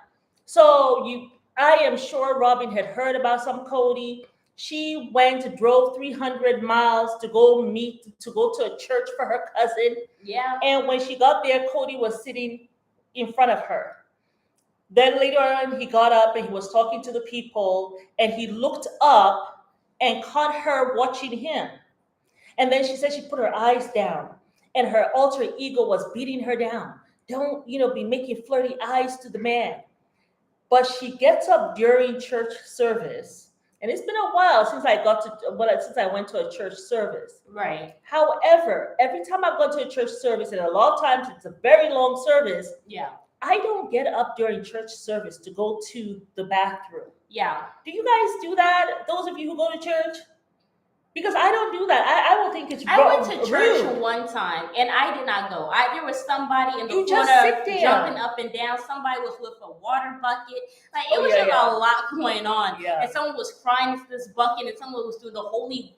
So I am sure Robin had heard about some Cody. She drove 300 miles to go to a church for her cousin. Yeah. And when she got there, Cody was sitting in front of her. Then later on, he got up and he was talking to the people, and he looked up and caught her watching him. And then she said she put her eyes down, and her alter ego was beating her down. Don't, be making flirty eyes to the man. But she gets up during church service, and it's been a while since I went to a church service. Right. However, every time I've gone to a church service, and a lot of times it's a very long service. Yeah. I don't get up during church service to go to the bathroom. Yeah. Do you guys do that? Those of you who go to church? Because I don't do that. I don't think it's I went to church one time and I did not go. There was somebody in the corner jumping up and down. Somebody was with a water bucket. It was just a lot going on. Yeah. And someone was crying into this bucket, and someone was doing the holy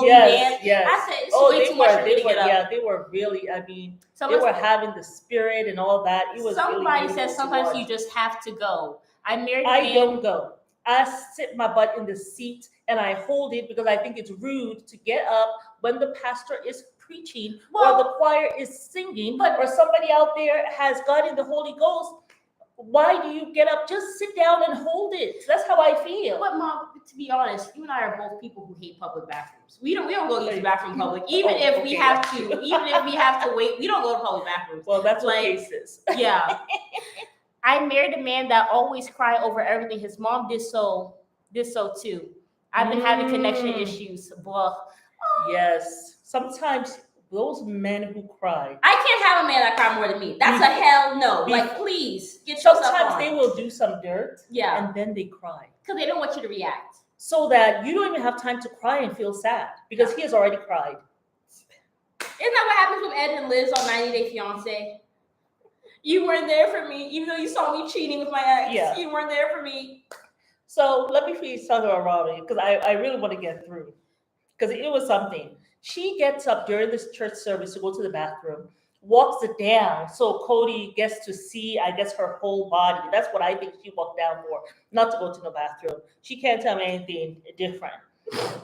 dance. Yes. I said, it's way too much for me to get up. Yeah, they were really, they were having the spirit and all that. It was somebody said sometimes you just have to go. I don't go. I sit my butt in the seat and I hold it because I think it's rude to get up when the pastor is preaching or the choir is singing or somebody out there has gotten the Holy Ghost. Why do you get up? Just sit down and hold it. That's how I feel. But Mom, to be honest, you and I are both people who hate public bathrooms. We don't go use the bathroom in public. Even if we have to wait, we don't go to public bathrooms. Well, that's what cases. Yeah. I married a man that always cried over everything. His mom did so too. I've been having connection issues. Blah. Yes. Sometimes those men who cry. I can't have a man that cry more than me. That's a hell no. Please get yourself on. Sometimes they will do some dirt. Yeah. And then they cry. Because they don't want you to react. So that you don't even have time to cry and feel sad. Because he has already cried. Isn't that what happens with Ed and Liz on 90 Day Fiancé? You weren't there for me, even though you saw me cheating with my ex. Yeah. You weren't there for me. So let me please talk about Robin, because I really want to get through. Because it was something. She gets up during this church service to go to the bathroom, walks it down so Cody gets to see, I guess, her whole body. That's what I think she walked down for, not to go to the bathroom. She can't tell me anything different.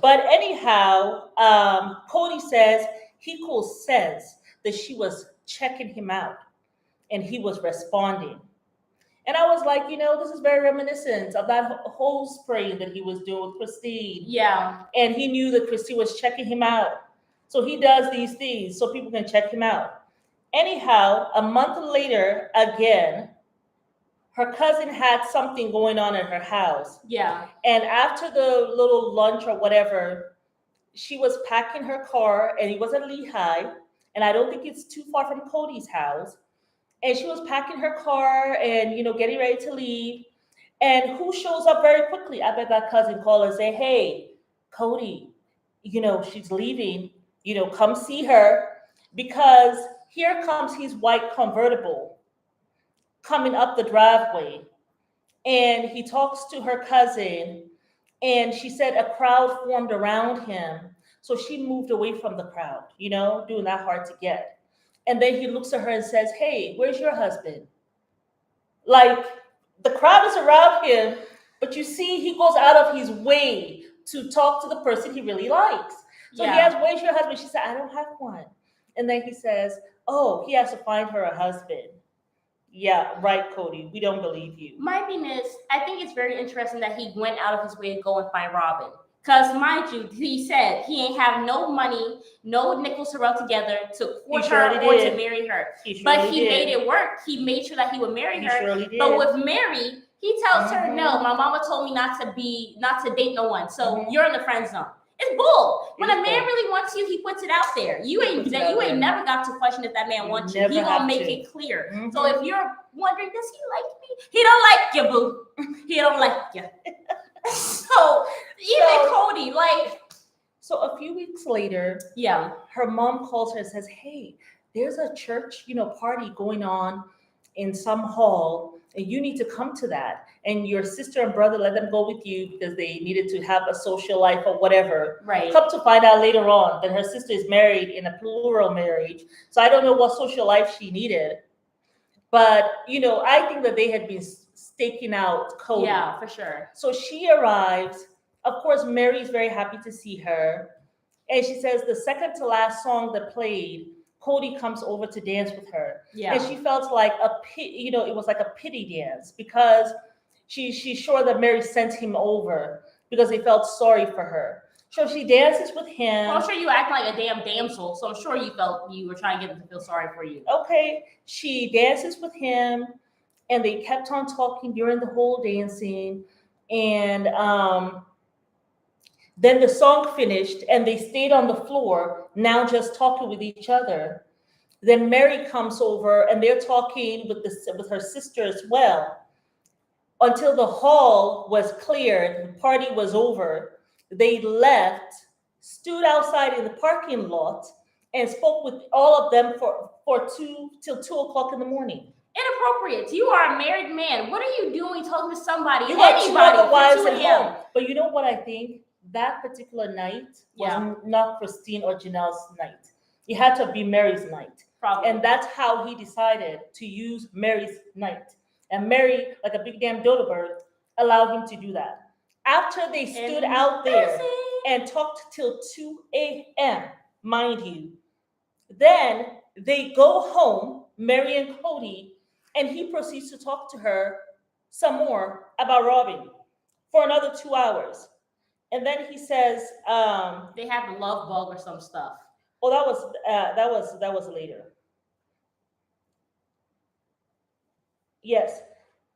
But anyhow, Cody says he could sense that she was checking him out. And he was responding. And I was like, this is very reminiscent of that whole spraying that he was doing with Christine. Yeah. And he knew that Christine was checking him out. So he does these things so people can check him out. Anyhow, a month later, again, her cousin had something going on at her house. Yeah. And after the little lunch or whatever, she was packing her car, and it was at Lehigh. And I don't think it's too far from Cody's house. And she was packing her car and, getting ready to leave. And who shows up very quickly? I bet that cousin called and say, hey, Cody, she's leaving, come see her. Because here comes his white convertible coming up the driveway. And he talks to her cousin. And she said a crowd formed around him. So she moved away from the crowd, doing that hard to get. And then he looks at her and says, hey, where's your husband? Like, the crowd is around him, but you see he goes out of his way to talk to the person he really likes. So he asks, where's your husband? She said, I don't have one. And then he says, oh, he has to find her a husband. Yeah, right, Cody. We don't believe you. My thing is, I think it's very interesting that he went out of his way to go and find Robin. Because, mind you, he said he ain't have no money, no nickels to rub together to court her or to marry her. But he made it work. He made sure that he would marry her. But with Meri, he tells her, no, my mama told me not to date no one. So you're in the friend zone. It's bull. When a man really wants you, he puts it out there. You ain't never got to question if that man wants you. He gonna make it clear. So if you're wondering, does he like me? He don't like you, boo. He don't like you. So even Cody, like. So a few weeks later, her mom calls her and says, hey, there's a church, party going on in some hall, and you need to come to that. And your sister and brother let them go with you because they needed to have a social life or whatever. Right. Come to find out later on that her sister is married in a plural marriage. So I don't know what social life she needed. But, I think that they had been staking out Cody. Yeah, for sure. So she arrives. Of course, Meri is very happy to see her. And she says the second to last song that played, Cody comes over to dance with her. Yeah. And she felt like it was like a pity dance because she's sure that Meri sent him over because they felt sorry for her. So she dances with him. Well, I'm sure you act like a damn damsel, so I'm sure you felt you were trying to get them to feel sorry for you. Okay. She dances with him, and they kept on talking during the whole dancing. And then the song finished, and they stayed on the floor, now just talking with each other. Then Meri comes over, and they're talking with her sister as well. Until the hall was cleared, the party was over. They left, stood outside in the parking lot, and spoke with all of them till 2 o'clock in the morning. Inappropriate. You are a married man. What are you doing talking to somebody? You got two other wives at home. But you know what I think? That particular night was not Christine or Janelle's night. It had to be Meri's night. Probably. And that's how he decided to use Meri's night. And Meri, like a big damn dodo bird, allowed him to do that. After they stood out there and talked till 2 a.m., mind you, then they go home, Meri and Cody, and he proceeds to talk to her some more about Robin for another 2 hours. And then he says, they have the love bug or some stuff. Oh, that was later. Yes.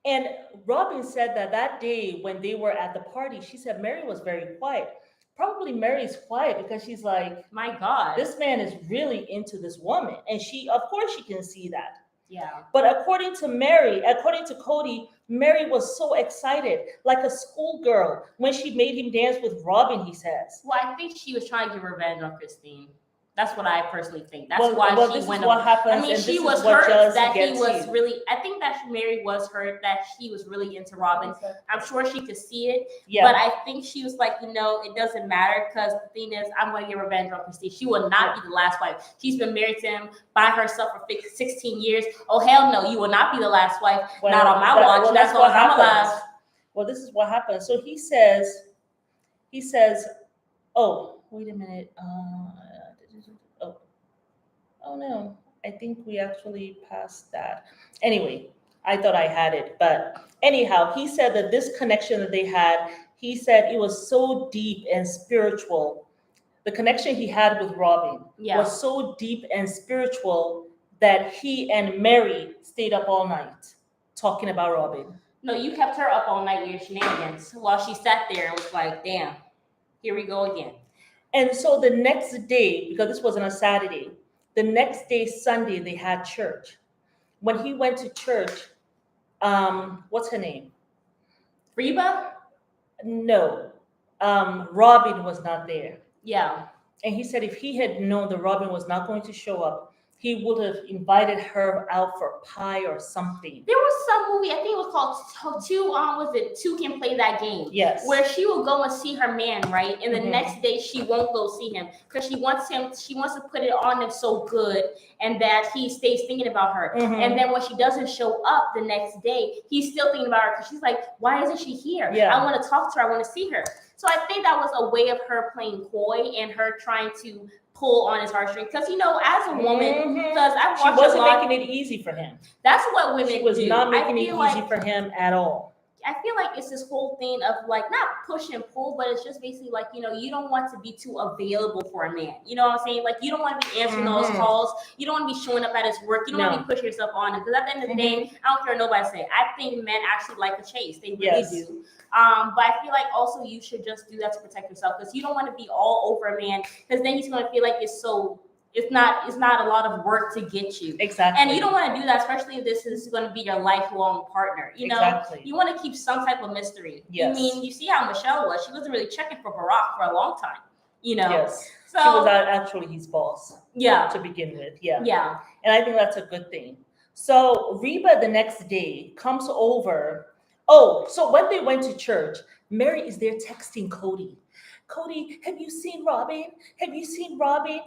And Robin said that day when they were at the party, she said Meri was very quiet. Probably Meri's quiet because she's like, my God, this man is really into this woman. And of course she can see that. Yeah. But according to Cody, Meri was so excited, like a schoolgirl, when she made him dance with Robin, he says. Well, I think she was trying to get revenge on Christine. That's what I personally think. That's why she went. What happens, I mean, she was hurt that he was really. I think that Meri was hurt that he was really into Robin. Okay. I'm sure she could see it. Yeah. But I think she was like, it doesn't matter because the thing is, I'm going to get revenge on Christine. She will not be the last wife. She's been married to him by herself for 16 years. Oh hell no, you will not be the last wife. Well, not on my watch. That's what I'm alive. Well, this is what happens. So he says, oh, wait a minute. Oh no, I think we actually passed that. Anyway, I thought I had it. But anyhow, he said that this connection that they had, he said it was so deep and spiritual. The connection he had with Robin was so deep and spiritual that he and Meri stayed up all night talking about Robin. No, you kept her up all night with your shenanigans while she sat there and was like, damn, here we go again. And so the next day, because this was on a Saturday, the next day, Sunday, they had church. When he went to church, what's her name? Reba? No. Robin was not there. Yeah. And he said if he had known that Robin was not going to show up, he would have invited her out for pie or something. There was some movie, I think it was called Two Can Play That Game. Yes. Where she will go and see her man, right? And the next day she won't go see him because she wants to put it on him so good and that he stays thinking about her. And then when she doesn't show up the next day, he's still thinking about her because she's like, why isn't she here? I want to talk to her. I want to see her. So I think that was a way of her playing coy and her trying to pull on his heartstrings. Because, as a woman, because she wasn't making it easy for him. That's what women do. She was not making it easy for him at all. I feel like it's this whole thing of like not push and pull, but it's just basically like, you don't want to be too available for a man. You know what I'm saying? Like you don't want to be answering those calls. You don't want to be showing up at his work. You don't want to be pushing yourself on him. Because at the end of the day, I don't care what nobody say. I think men actually like the chase. They really do. But I feel like also you should just do that to protect yourself because you don't want to be all over a man because then he's going to feel like it's not a lot of work to get you. Exactly. And you don't want to do that, especially if this is going to be your lifelong partner. You want to keep some type of mystery. Yes. I mean, you see how Michelle was. She wasn't really checking for Barack for a long time. Yes. So, she was actually his boss. Yeah. To begin with. Yeah. Yeah. And I think that's a good thing. So Reba the next day comes over. Oh, so when they went to church, Meri is there texting Cody. Cody, have you seen Robin? Have you seen Robin?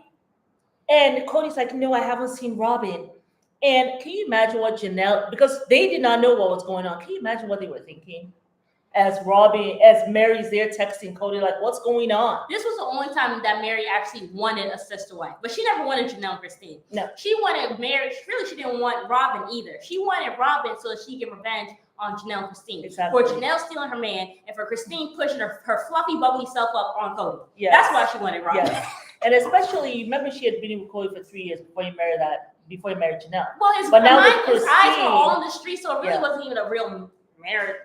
And Cody's like, no, I haven't seen Robin. And can you imagine what Janelle, because they did not know what was going on. Can you imagine what they were thinking? As Meri's there texting Cody, like, what's going on? This was the only time that Meri actually wanted a sister wife, but she never wanted Janelle and Christine. No. She wanted Meri. Really, she didn't want Robin either. She wanted Robin so that she could get revenge on Janelle and Christine. Exactly. For Janelle stealing her man and for Christine pushing her fluffy, bubbly self up on Cody. Yes. That's why she wanted Robin. Yes. And especially, remember she had been with Cody for 3 years before he married Janelle. Well, his eyes were all on the street, so it really wasn't even a real marriage,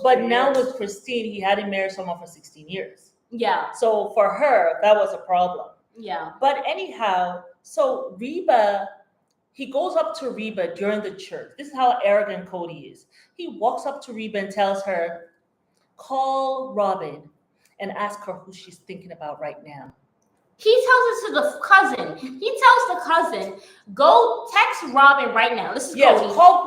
But now with Christine, he hadn't married someone for 16 years. Yeah. So for her, that was a problem. Yeah. But anyhow, so Reba, he goes up to Reba during the church. This is how arrogant Cody is. He walks up to Reba and tells her, call Robin and ask her who she's thinking about right now. He tells it to the cousin. He tells the cousin, go text Robin right now. This is Cody. Call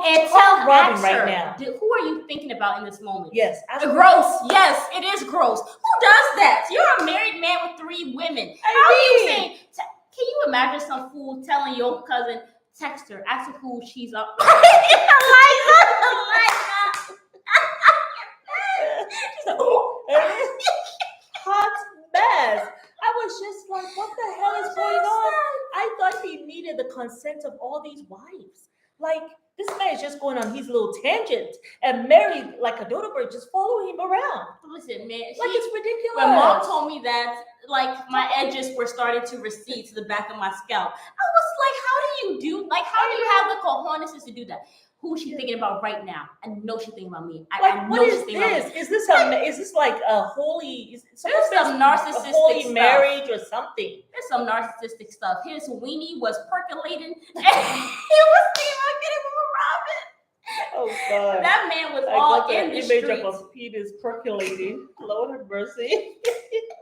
Robin right now. Who are you thinking about in this moment? Yes. Gross. Yes, it is gross. Who does that? You're a married man with 3 women. How are you saying? Can you imagine some fool telling your cousin, text her, ask her who she's up? Hot mess. I was just like, what the hell is going on? I thought he needed the consent of all these wives. Like, this man is just going on his little tangent. And Meri, like a dodo bird, just following him around. Listen, man. It's ridiculous. My mom told me that, like, my edges were starting to recede to the back of my scalp. I was like, how do you have the cojones to do that? Who is she thinking about right now? I know she's thinking about me. I know she's thinking about me. Is this like a holy? There's some narcissistic a holy stuff. marriage or something? There's some narcissistic stuff. His weenie was percolating, and he was thinking about getting with Robin. Oh God! That man was all in the streets. Image of a penis percolating. Lord have mercy.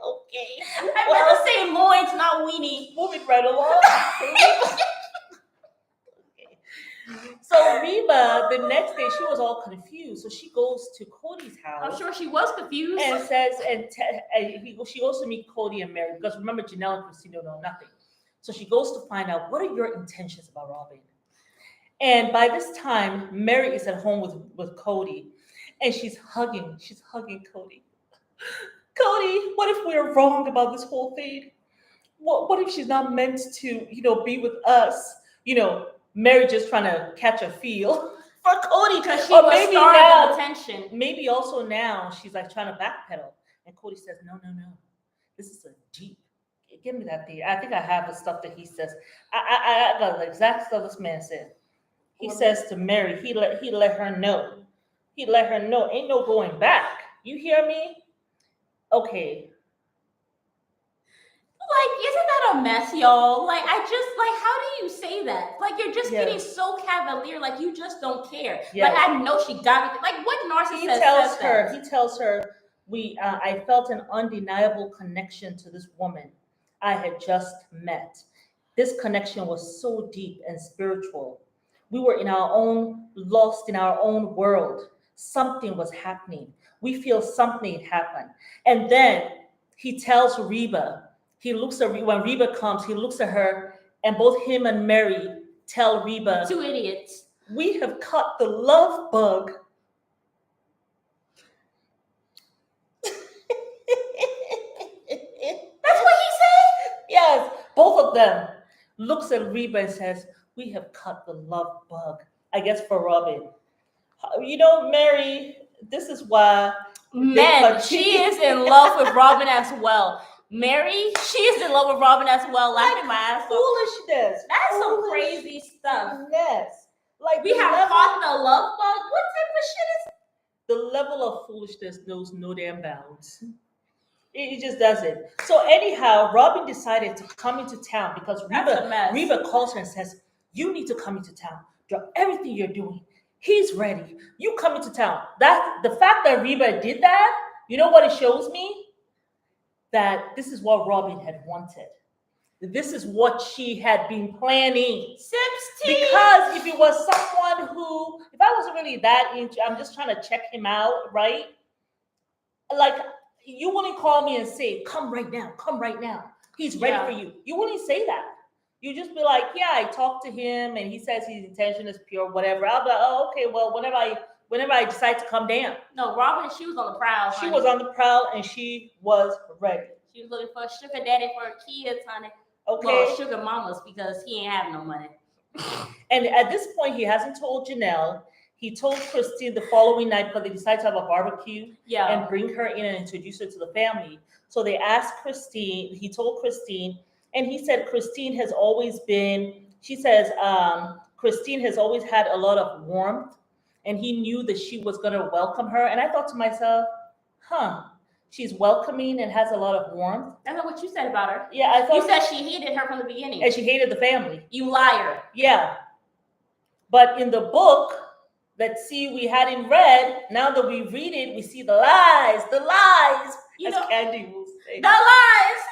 Okay. I meant to say loins, not weenie. Moving right along. So Reba, the next day, she was all confused. So she goes to Cody's house. I'm sure she was confused. And says, she goes to meet Cody and Meri because remember, Janelle and Christine don't know nothing. So she goes to find out what are your intentions about Robin. And by this time, Meri is at home with Cody, and she's hugging Cody. Cody, what if we're wrong about this whole thing? What if she's not meant to, be with us? Meri just trying to catch a feel for Cody because she was starving attention. Maybe also now she's like trying to backpedal, and Cody says, "No, this is a Jeep. Give me that thing. I think I have the stuff that he says. I got the exact stuff this man said. He says to Meri, he let her know. He let her know. Ain't no going back. You hear me? Okay." Like, isn't that a mess, y'all? Like, how do you say that? Like, you're just getting so cavalier, like, you just don't care. Yes. Like, I know she got me. Like, what narcissist says that? He tells her, I felt an undeniable connection to this woman I had just met. This connection was so deep and spiritual. We were in our own, lost in our own world. Something was happening. We feel something happen. And then he tells Reba, he looks at when Reba comes, he looks at her, and both him and Meri tell Reba, two idiots, we have caught the love bug. That's what he said? Yes, both of them looks at Reba and says, we have caught the love bug. I guess for Robin. You know, Meri, this is why men, she is in love with Robin as well. Meri, she is in love with Robin as well. Laughing my ass off. Foolishness. That's some crazy stuff. Yes. Like we have caught the love bug. What type of shit is the level of foolishness knows no damn bounds. It just doesn't. So anyhow, Robin decided to come into town because Reba calls her and says, you need to come into town. Drop everything you're doing. He's ready. You come into town. That the fact that Reba did that, you know what it shows me? That this is what Robin had wanted. This is what she had been planning. 16. Because if it was someone who, if I wasn't really that into, I'm just trying to check him out, right? Like, you wouldn't call me and say, come right now. He's ready for you. You wouldn't say that. You just be like, yeah, I talked to him and he says his intention is pure, whatever. I'll be like, oh, okay, well, whenever I decide to come down. No, Robin, she was on the prowl. She was on the prowl and she was ready. She was looking for a sugar daddy for her kids, honey. Okay. Well, sugar mamas, because he ain't have no money. And at this point, he hasn't told Janelle. He told Christine the following night because they decided to have a barbecue and bring her in and introduce her to the family. So they asked Christine, he told Christine, and he said Christine has always been, she says, Christine has always had a lot of warmth, and he knew that she was going to welcome her. And I thought to myself, she's welcoming and has a lot of warmth. That's not what you said about her. Yeah, I thought you said she hated her from the beginning. And she hated the family. You liar. Yeah. But in the book, let's see, we hadn't read. Now that we read it, we see the lies. As Candy will say. The lies.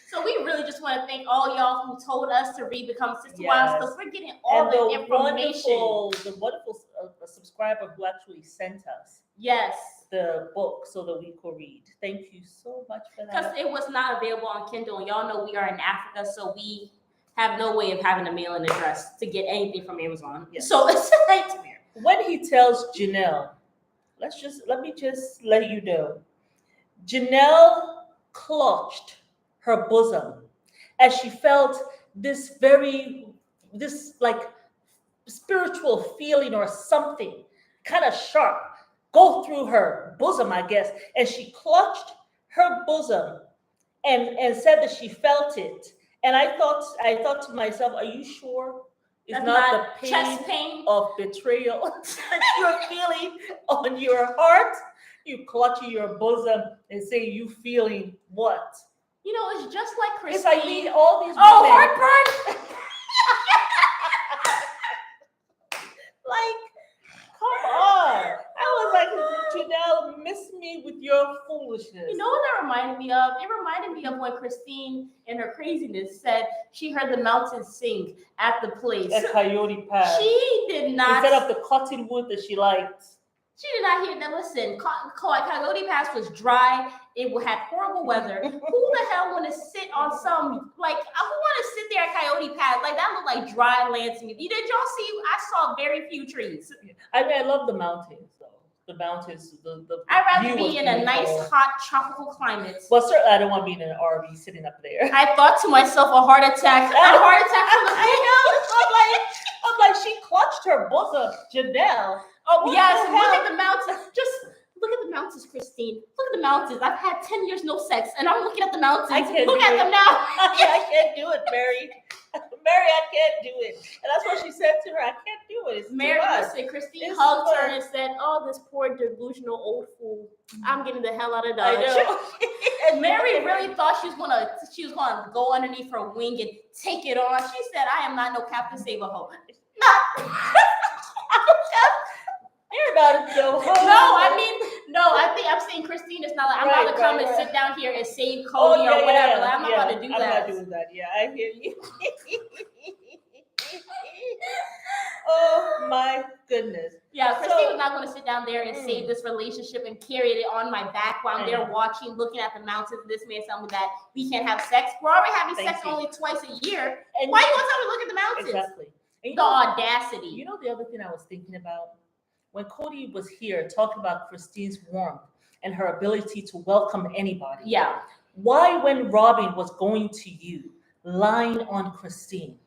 So we really just want to thank all y'all who told us to read Become Sister Wives, because we're getting all the information. The wonderful subscriber who actually sent us. Yes. The book so that we could read. Thank you so much for that. Because it was not available on Kindle, and y'all know we are in Africa, so we have no way of having a mailing address to get anything from Amazon. Yes. So it's a nightmare. When he tells Janelle, let me just let you know, Janelle clutched her bosom as she felt this like spiritual feeling or something kind of sharp go through her bosom, I guess. And she clutched her bosom and said that she felt it. And I thought to myself, are you sure it's not the chest pain of betrayal that you're feeling on your heart? You clutching your bosom and say you feeling what? You know, it's just like Christine. It's like need all these heartburn. Like, come on. I was like, Janelle, miss me with your foolishness. You know what that reminded me of? It reminded me of when Christine, in her craziness, said she heard the mountains sing at the place. At Coyote Pass. She did not. Instead of the cottonwood that she liked. She did not hear that. Listen, Coyote Pass was dry. It had horrible weather. Who the hell want to sit on some, who want to sit there at Coyote Pass? Like, that looked like dry land to me. Did y'all see? I saw very few trees. I mean, I love the mountains, though. The mountains, I'd rather be in a nice, hot, tropical climate. Well, certainly I don't want to be in an RV sitting up there. I thought to myself, a heart attack. I'm like, she clutched her bosom, Janelle. Oh, yes, look at the mountains. Just look at the mountains, Christine. Look at the mountains. I've had 10 years no sex, and I'm looking at the mountains. Look at them now. I can't do it, Meri. Meri, I can't do it. And that's what she said to her. I can't do it. It's Meri, listen, Christine hugged her and said, oh, this poor delusional old fool. I'm getting the hell out of Dodge. I know. And Meri really thought she was gonna go underneeth her wing and take it on. She said, I am not no Captain Save-A-Ho. You're not so. No, I kept saying Christine. It's not like I'm about to come and sit down here and save Cody or whatever. Like, I'm not about to do that. I'm not doing that. Yeah, I hear you. Oh my goodness. Yeah, Christine was not going to sit down there and save this relationship and carry it on my back while I'm there watching, looking at the mountains. This man telling me that we can't have sex. We're already having sex only twice a year. And why do you want to tell me to look at the mountains? Exactly. The audacity. You know the other thing I was thinking about? When Cody was here talking about Christine's warmth and her ability to welcome anybody. Yeah. Why, when Robin was going to you, lying on Christine,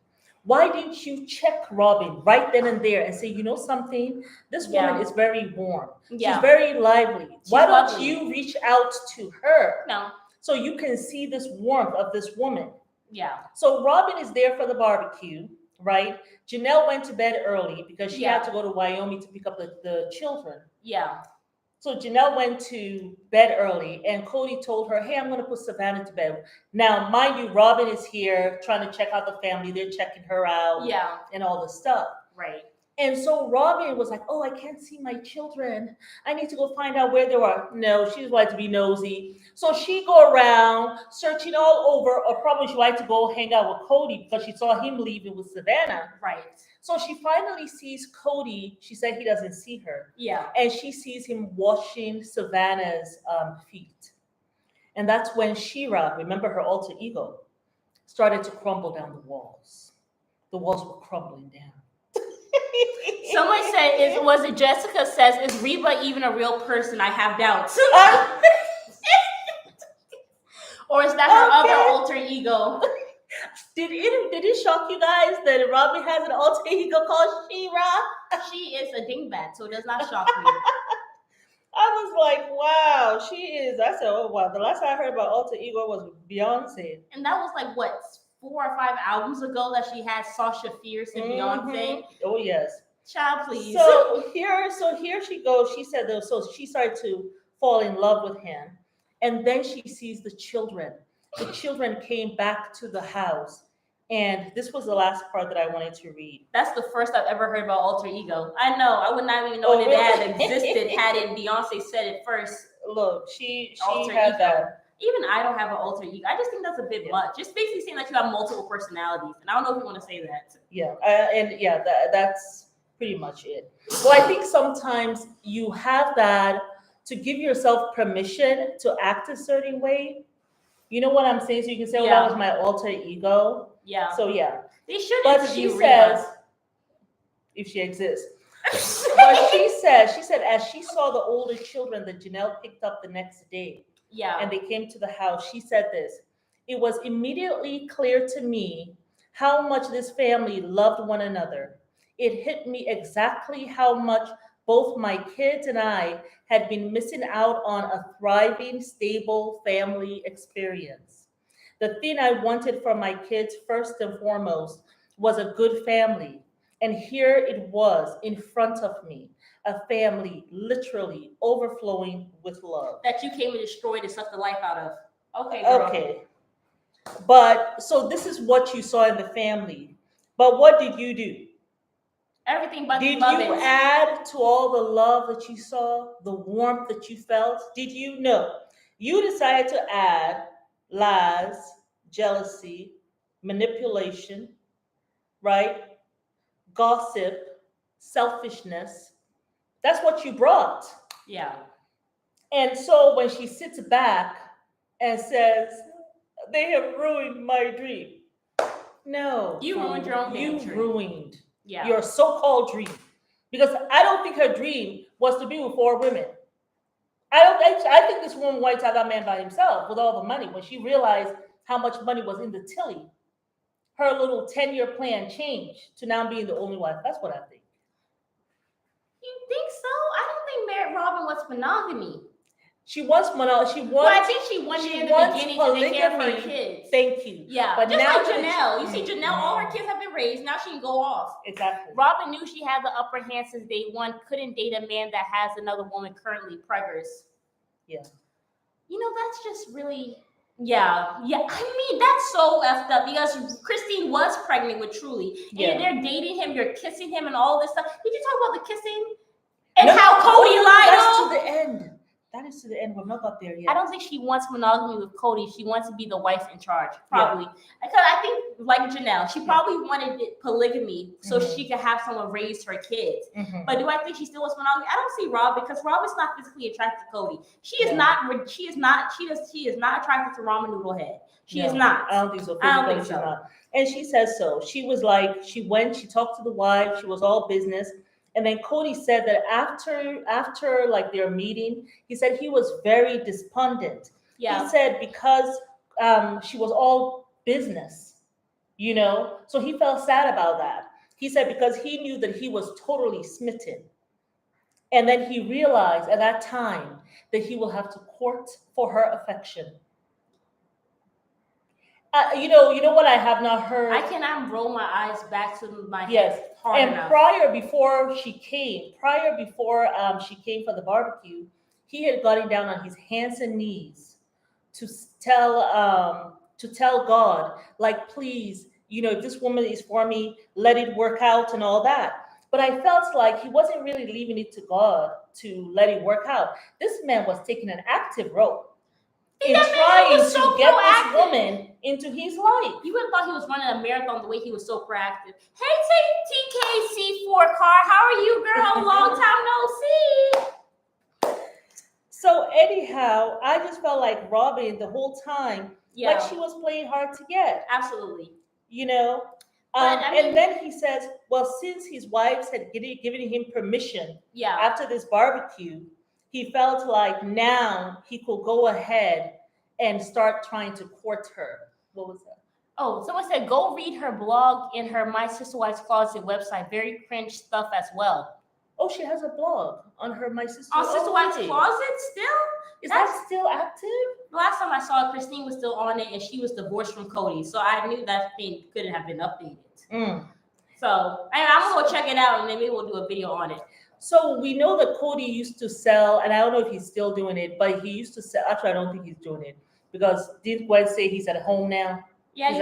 why didn't you check Robin right then and there and say, you know something? This woman is very warm. Yeah. She's very lively. Why don't you reach out to her? No. So you can see this warmth of this woman. Yeah. So Robin is there for the barbecue, right? Janelle went to bed early because she had to go to Wyoming to pick up the children. Yeah. So Janelle went to bed early and Cody told her, hey, I'm going to put Savannah to bed. Now, mind you, Robin is here trying to check out the family. They're checking her out and all this stuff. Right. And so Robin was like, oh, I can't see my children. I need to go find out where they are. No, she wanted to be nosy. So she go around searching all over, or probably she wanted to go hang out with Cody because she saw him leaving with Savannah. Right. So she finally sees Cody. She said he doesn't see her. Yeah. And she sees him washing Savannah's feet. And that's when Shira, remember her alter ego, started to crumble down the walls. The walls were crumbling down. Someone said, was it Jessica says, is Reba even a real person? I have doubts. Or is that her other alter ego? Did it shock you guys that Robin has an alter ego called Shira? She is a dingbat, so it does not shock me. I was like, wow, she is. I said, oh, wow. The last I heard about alter ego was Beyonce. And that was like, what, 4 or 5 albums ago that she had Sasha Fierce and Beyonce? Oh, yes. Child, please. So here she goes. She said, so she started to fall in love with him. And then she sees the children. The children came back to the house. And this was the last part that I wanted to read. That's the first I've ever heard about alter ego. I know. I would not even know that it existed had it Beyonce said it first. Look, she alter had ego. that. Even I don't have an alter ego. I just think that's a bit much. Just basically saying that you have multiple personalities. And I don't know if you want to say that. Yeah. That's pretty much it. Well, I think sometimes you have that to give yourself permission to act a certain way. You know what I'm saying? So you can say, that was my alter ego. Yeah. So yeah. They should. But she says, if she exists. But she said, as she saw the older children that Janelle picked up the next day, and they came to the house, she said this: it was immediately clear to me how much this family loved one another. It hit me exactly how much both my kids and I had been missing out on a thriving, stable family experience. The thing I wanted for my kids first and foremost was a good family. And here it was in front of me, a family literally overflowing with love. That you came and destroyed and sucked the life out of. Okay, girl. Okay. But so this is what you saw in the family. But what did you do? Everything but did you add to all the love that you saw, the warmth that you felt? Did you? No. You decided to add lies, jealousy, manipulation, right? Gossip, selfishness. That's what you brought. Yeah. And so when she sits back and says, they have ruined my dream. No. You ruined your own dream. You ruined your so-called dream. Because I don't think her dream was to be with 4 women. I think this woman wanted to have that man by himself with all the money. When she realized how much money was in the Tilly, her little 10-year plan changed to now being the only wife. That's what I think. You think so? I don't think Robin wants monogamy. She wants monogamy. I think she wanted in the beginning to take care of her kids. Thank you. Yeah, but just now like Janelle. You see, Janelle, all her kids have been raised. Now she can go off. Exactly. Robin knew she had the upper hand since day one. Couldn't date a man that has another woman currently preggers. Yeah. You know, that's just really... Yeah. I mean, that's so effed up because Christine was pregnant with Truly. And they're dating him, you're kissing him and all this stuff. Did you talk about the kissing? And how Cody lied? That's to the end. That this to the end. We're not got there yet. I don't think she wants monogamy with Cody. She wants to be the wife in charge, probably. Because I think, like Janelle, she probably wanted polygamy so she could have someone raise her kids. But do I think she still wants monogamy? I don't see Rob, because Rob is not physically attracted to Cody. She is not attracted to Ramen Noodle Head. She is not. I don't think so. I don't think so. Not. And she says so. She was like, she talked to the wife. She was all business. And then Cody said that after like their meeting, he said he was very despondent. Yeah. He said because she was all business, so he felt sad about that. He said because he knew that he was totally smitten. And then he realized at that time that he will have to court for her affection. You know what I have not heard? I cannot roll my eyes back to my head hard enough. Before she came for the barbecue, he had gotten down on his hands and knees to tell God, like, please, if this woman is for me, let it work out and all that. But I felt like he wasn't really leaving it to God to let it work out. This man was taking an active role in trying to get this woman into his life. You would have thought he was running a marathon the way he was so proactive. Hey, TKC4 car, how are you, girl? Long time no see. So anyhow, I just felt like Robin the whole time, like she was playing hard to get. Absolutely. And then he says, well, since his wives had given him permission after this barbecue, he felt like now he could go ahead and start trying to court her. What was that? Oh, someone said, go read her blog in her My Sister Wives Closet website. Very cringe stuff as well. Oh, she has a blog on her My Sister. On Sister Wives Closet still? Is that still active? Last time I saw it, Christine was still on it, and she was divorced from Cody. So I knew that thing couldn't have been updated. So I'm going to go check it out, and then maybe we'll do a video on it. So we know that Cody used to sell, and I don't know if he's still doing it, but he used to sell. Actually, I don't think he's doing it because didn't Gwen say he's at home now? Yeah,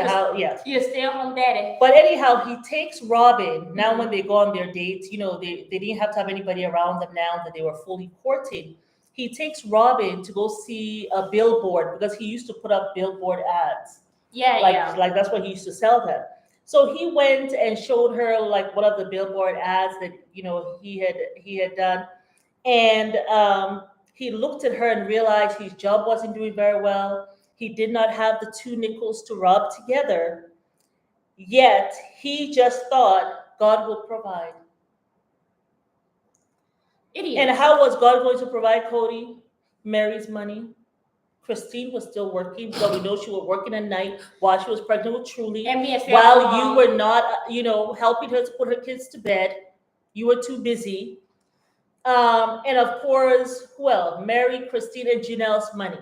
he's a stay-at-home daddy. But anyhow, he takes Robin. Now when they go on their dates, they didn't have to have anybody around them now that they were fully courting. He takes Robin to go see a billboard because he used to put up billboard ads. Like that's what he used to sell them. So he went and showed her like one of the billboard ads that he had done, and he looked at her and realized his job wasn't doing very well. He did not have the two nickels to rub together, yet he just thought God will provide. Idiot. And how was God going to provide Cody? Mary's money. Christine was still working, so we know she was working at night while she was pregnant with Truly. While you were not, helping her to put her kids to bed, you were too busy. And of course, Meri, Christine, and Janelle's money.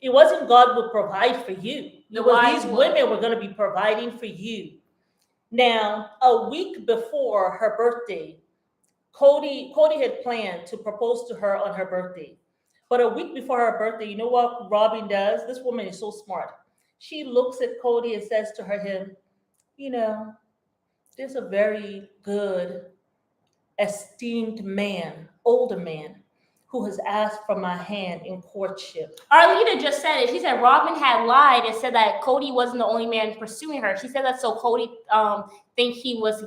It wasn't God would provide for you. These women were going to be providing for you. Now, a week before her birthday, Cody had planned to propose to her on her birthday. But a week before her birthday, you know what Robin does? This woman is so smart. She looks at Cody and says to him, there's a very good, esteemed man, older man, who has asked for my hand in courtship. Arlita just said it. She said Robin had lied and said that Cody wasn't the only man pursuing her. She said that so Cody think she was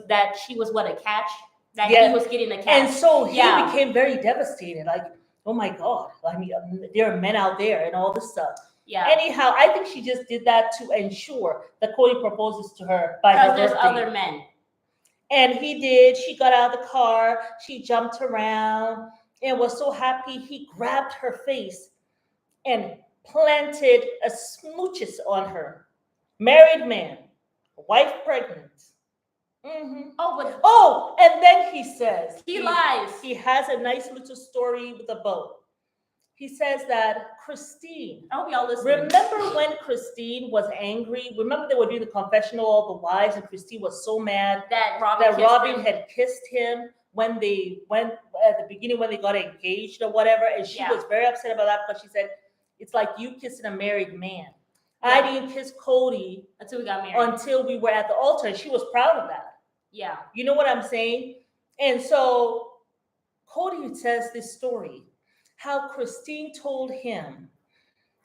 what, a catch? That he was getting a catch. And so he became very devastated. Like, oh my God. I mean, there are men out there and all this stuff. Yeah. Anyhow, I think she just did that to ensure that Cody proposes to her by her birthday. Because there's other men. And he did. She got out of the car. She jumped around and was so happy. He grabbed her face and planted a smooches on her. Married man, wife pregnant. Mm-hmm. And then he says he lies. He has a nice little story with a bow. He says that Christine. I hope y'all listening. Remember when Christine was angry? Remember they were doing the confessional, all the wives, and Christine was so mad that Robin had kissed him when they went at the beginning when they got engaged or whatever, and she was very upset about that because she said it's like you kissing a married man. Yeah. I didn't kiss Cody until we got married. Until we were at the altar, and she was proud of that. Yeah. You know what I'm saying? And so Cody says this story how Christine told him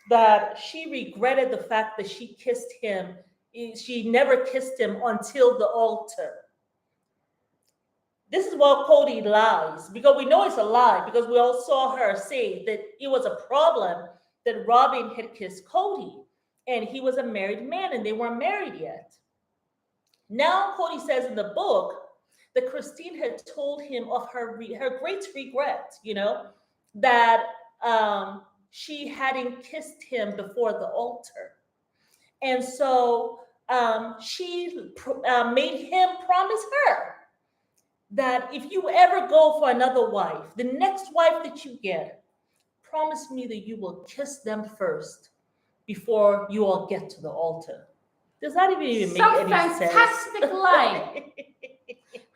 that she regretted the fact that she kissed him. She never kissed him until the altar. This is what Cody lies, because we know it's a lie, because we all saw her say that it was a problem that Robin had kissed Cody, and he was a married man and they weren't married yet. Now Cody says in the book that Christine had told him of her great regret, that she hadn't kissed him before the altar. And so she made him promise her that if you ever go for another wife, the next wife that you get, promise me that you will kiss them first before you all get to the altar. Does that even make any sense? Some fantastic lie.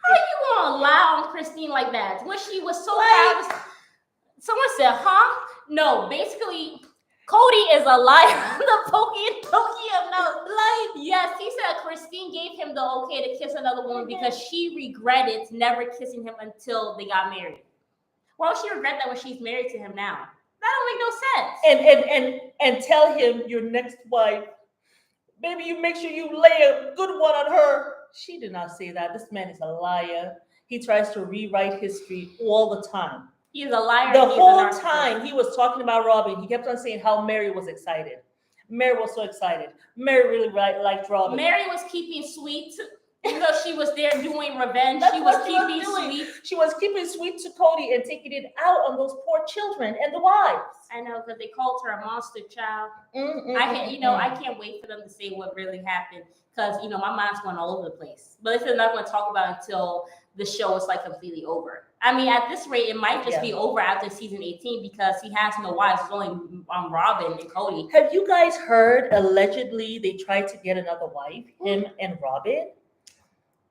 How you gonna lie on Christine like that when she was so proud? Someone said, huh? No, basically, Cody is a liar. The pokey of no. Yes, he said Christine gave him the okay to kiss another woman because she regretted never kissing him until they got married. Why would she regret that when she's married to him now? That don't make no sense. And tell him your next wife, baby, you make sure you lay a good one on her. She did not say that. This man is a liar. He tries to rewrite history all the time. He's a liar. The whole time he was talking about Robin, he kept on saying how Meri was excited. Meri was so excited. Meri really liked Robin. Meri was keeping sweet. Even though she was there doing revenge, she was keeping sweet. She was keeping sweet to Cody and taking it out on those poor children and the wives. I know, because they called her a monster child. I can't wait for them to say what really happened, because my mind's going all over the place. But this is not going to talk about until the show is completely over. I mean, at this rate, it might just be over after season 18 because he has no wives. It's only Robin and Cody. Have you guys heard? Allegedly, they tried to get another wife, him and Robin.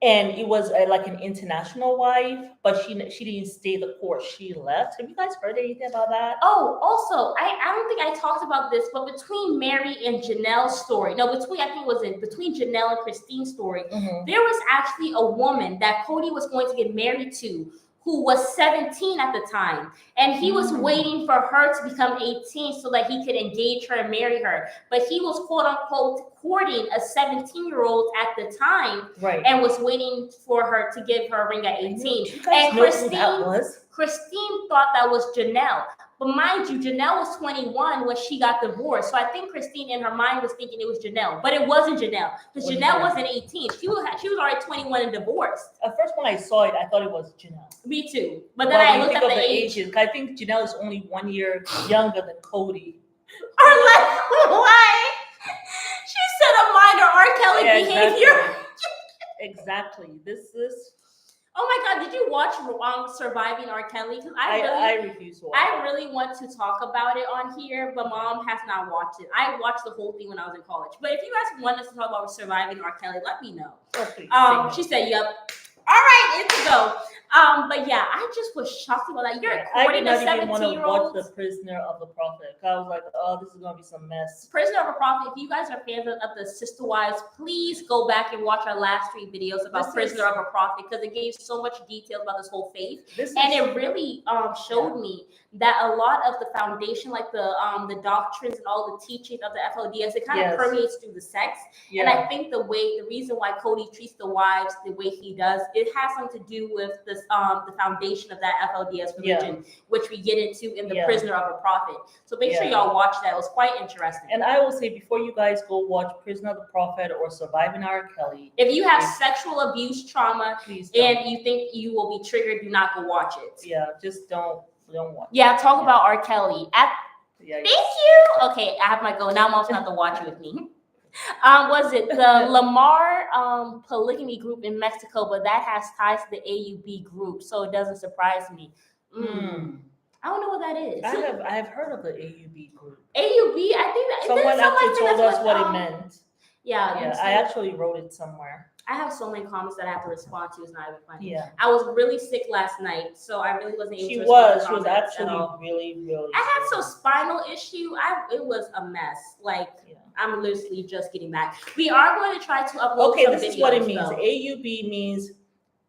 And it was like an international wife, but she didn't stay the course. She left. Have you guys heard anything about that? Oh, also, I don't think I talked about this, but between Meri and Janelle's story, between Janelle and Christine's story, there was actually a woman that Cody was going to get married to who was 17 at the time. And he was waiting for her to become 18 so that he could engage her and marry her. But he was quote unquote courting a 17-year-old at the time, and was waiting for her to give her a ring at 18. And Christine thought that was Janelle. But mind you, Janelle was 21 when she got divorced. So I think Christine in her mind was thinking it was Janelle, but it wasn't Janelle because Janelle wasn't 18. She was already 21 and divorced. At first, when I saw it, I thought it was Janelle. Me too. But then I looked at the ages. I think Janelle is only 1 year younger than Cody. Why? She said a minor R. Kelly behavior. Exactly. This. Oh my God! Did you watch Surviving R. Kelly? Because I refuse to watch it. I really want to talk about it on here, but Mom has not watched it. I watched the whole thing when I was in college. But if you guys want us to talk about Surviving R. Kelly, let me know. She said, "Yep." All right, it's a go. But yeah, I just was shocked about that. You're courting a 17-year-old. I didn't even want to watch The Prisoner of the Prophet. I was like, oh, this is gonna be some mess. Prisoner of the Prophet. If you guys are fans of the Sister Wives, please go back and watch our last 3 videos about Prisoner of the Prophet, because it gave so much detail about this whole faith, and it really showed me that a lot of the foundation, like the doctrines and all the teachings of the FLDS, it kind of permeates through the sex. And I think the reason why Cody treats the wives the way he does, it has something to do with this the foundation of that FLDS religion, which we get into in the Prisoner of a Prophet. So make sure y'all watch that. It was quite interesting. And I will say, before you guys go watch Prisoner of the Prophet or Surviving R. Kelly, if you have sexual abuse trauma and you think you will be triggered, do not go watch it. Yeah, just don't watch. Yeah, talk about R. Kelly. Thank you. Okay, I have my go. Now Mom's not to watch it with me. Was it the Lamar polygamy group in Mexico? But that has ties to the AUB group, so it doesn't surprise me. I don't know what that is. I have heard of the AUB group. AUB, I think that someone actually told us what it meant. Yeah, I actually wrote it somewhere. I have so many comments that I have to respond to. It's not even funny. Yeah. I was really sick last night, so I really wasn't able to respond. She was actually really, really I had some spinal issue. It was a mess. I'm literally just getting back. We are going to try to upload some videos. This is what it means. AUB means